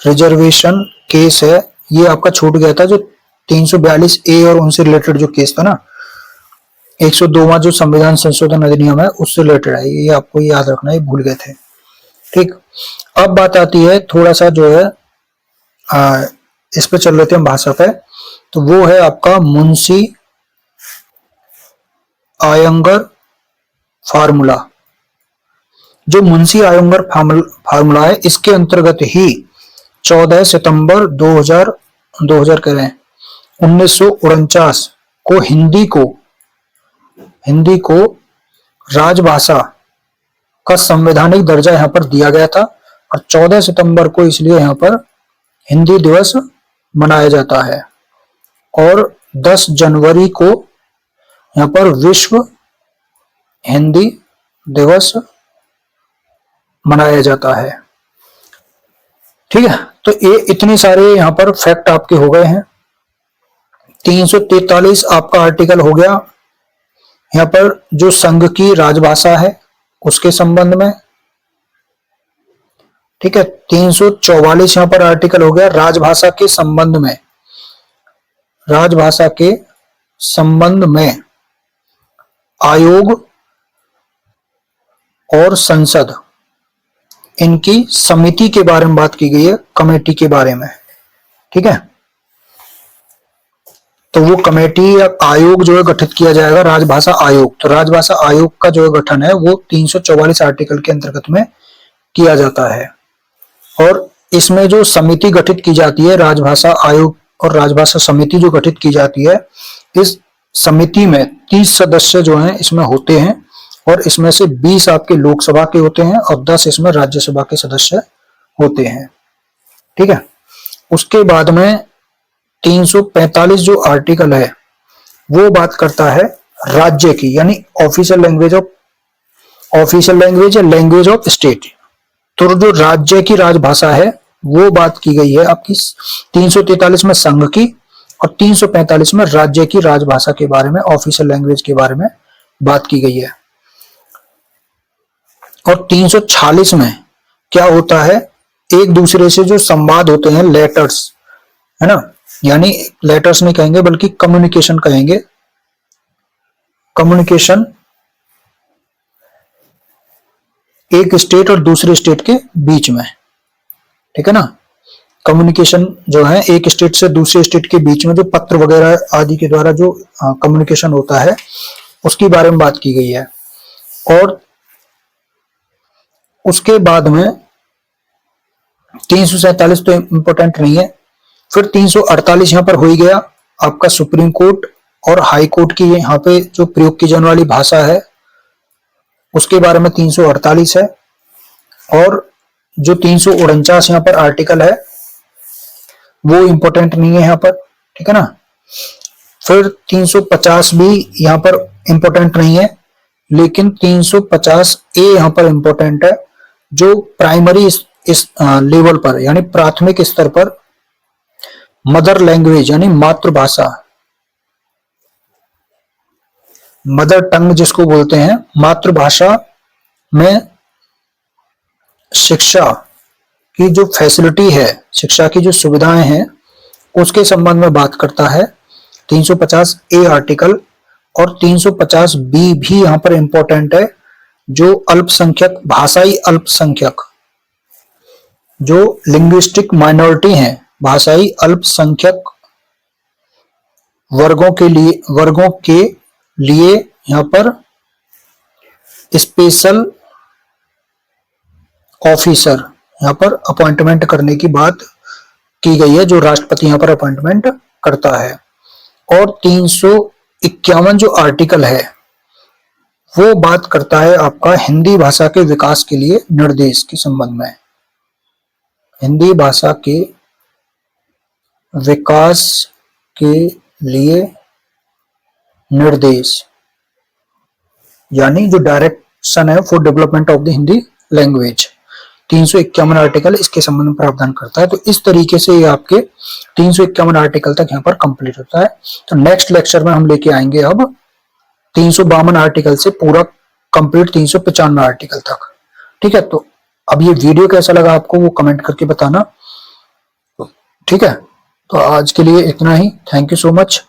रिजर्वेशन केस है, ये आपका छूट गया था जो 342 ए और उनसे रिलेटेड जो केस था ना, 102वां जो संविधान संशोधन अधिनियम है उससे रिलेटेड है, ये आपको याद रखना है, भूल गए थे, ठीक। अब बात आती है थोड़ा सा जो है इस पे चल रहे थे हम भाषा पे, तो वो है आपका मुंशी आयंगर फार्मूला। जो मुंशी आयंगर फार्मूला है इसके अंतर्गत ही 14 सितंबर 2000 कह रहे हैं 1949 को हिंदी को राजभाषा का संवैधानिक दर्जा यहां पर दिया गया था, और 14 सितंबर को इसलिए यहां पर हिंदी दिवस मनाया जाता है, और 10 जनवरी को यहां पर विश्व हिंदी दिवस मनाया जाता है, ठीक है। तो ये इतने सारे यहां पर फैक्ट आपके हो गए हैं। 343 आपका आर्टिकल हो गया यहां पर जो संघ की राजभाषा है उसके संबंध में, ठीक है। 344 यहां पर आर्टिकल हो गया राजभाषा के संबंध में, राजभाषा के संबंध में आयोग और संसद इनकी समिति के बारे में बात की गई है, कमेटी के बारे में, ठीक है। तो वो कमेटी या आयोग जो है गठित किया जाएगा राजभाषा आयोग, तो राजभाषा आयोग का जो गठन है वो 344 आर्टिकल के अंतर्गत में किया जाता है, और इसमें जो समिति गठित की जाती है राजभाषा आयोग और राजभाषा समिति जो गठित की जाती है, इस समिति में 30 सदस्य जो हैं इसमें होते हैं, और इसमें से 20 आपके लोकसभा के होते हैं और 10 इसमें राज्यसभा के सदस्य होते हैं, ठीक है। उसके बाद में 345 जो आर्टिकल है वो बात करता है राज्य की, यानी ऑफिशियल लैंग्वेज या लैंग्वेज ऑफ स्टेट। तो जो राज्य की राजभाषा है वो बात की गई है आपकी 343 में संघ की, और 345 में राज्य की राजभाषा के बारे में, ऑफिशियल लैंग्वेज के बारे में बात की गई है। और 346 में क्या होता है, एक दूसरे से जो संवाद होते हैं लेटर्स, है ना, यानी लेटर्स नहीं कहेंगे बल्कि कम्युनिकेशन कहेंगे, कम्युनिकेशन एक स्टेट और दूसरे स्टेट के बीच में, ठीक है ना। कम्युनिकेशन जो है एक स्टेट से दूसरे स्टेट के बीच में जो पत्र वगैरह आदि के द्वारा जो कम्युनिकेशन होता है उसके बारे में बात की गई है। और उसके बाद में 347 तो इंपॉर्टेंट नहीं है, फिर 348 यहां पर हो ही गया आपका सुप्रीम कोर्ट और हाई कोर्ट की यहाँ पे जो प्रयोग की जाने वाली भाषा है उसके बारे में 348 है, और जो 349 यहाँ पर आर्टिकल है वो इंपॉर्टेंट नहीं है यहाँ पर, ठीक है ना। फिर 350 भी यहाँ पर इंपॉर्टेंट नहीं है, लेकिन 350 ए यहाँ पर इंपॉर्टेंट है, जो प्राइमरी इस लेवल पर यानी प्राथमिक स्तर पर मदर लैंग्वेज यानी मातृभाषा, मदर टंग जिसको बोलते हैं, मातृभाषा में शिक्षा की जो फैसिलिटी है, शिक्षा की जो सुविधाएं हैं उसके संबंध में बात करता है 350 ए आर्टिकल। और 350 बी भी यहां पर इंपॉर्टेंट है, जो अल्पसंख्यक भाषाई अल्पसंख्यक जो लिंग्विस्टिक माइनॉरिटी हैं, भाषाई अल्पसंख्यक वर्गों के लिए यहाँ पर स्पेशल ऑफिसर यहाँ पर अपॉइंटमेंट करने की बात की गई है, जो राष्ट्रपति यहाँ पर अपॉइंटमेंट करता है। और 351 जो आर्टिकल है वो बात करता है आपका हिंदी भाषा के विकास के लिए निर्देश के संबंध में। हिंदी भाषा के विकास के लिए निर्देश, यानी जो डायरेक्शन है for development of the Hindi language, 351 article इसके संबंध में प्रावधान करता है। तो इस तरीके से ये आपके 351 आर्टिकल तक यहाँ पर कंप्लीट होता है। तो नेक्स्ट लेक्चर में हम लेके आएंगे अब 352 आर्टिकल से पूरा कंप्लीट 395 आर्टिकल तक। ठीक है, तो अब ये वीडियो कैसा लगा आपको वो कमेंट करके बताना। ठीक है, तो आज के लिए इतना ही। Thank you so much.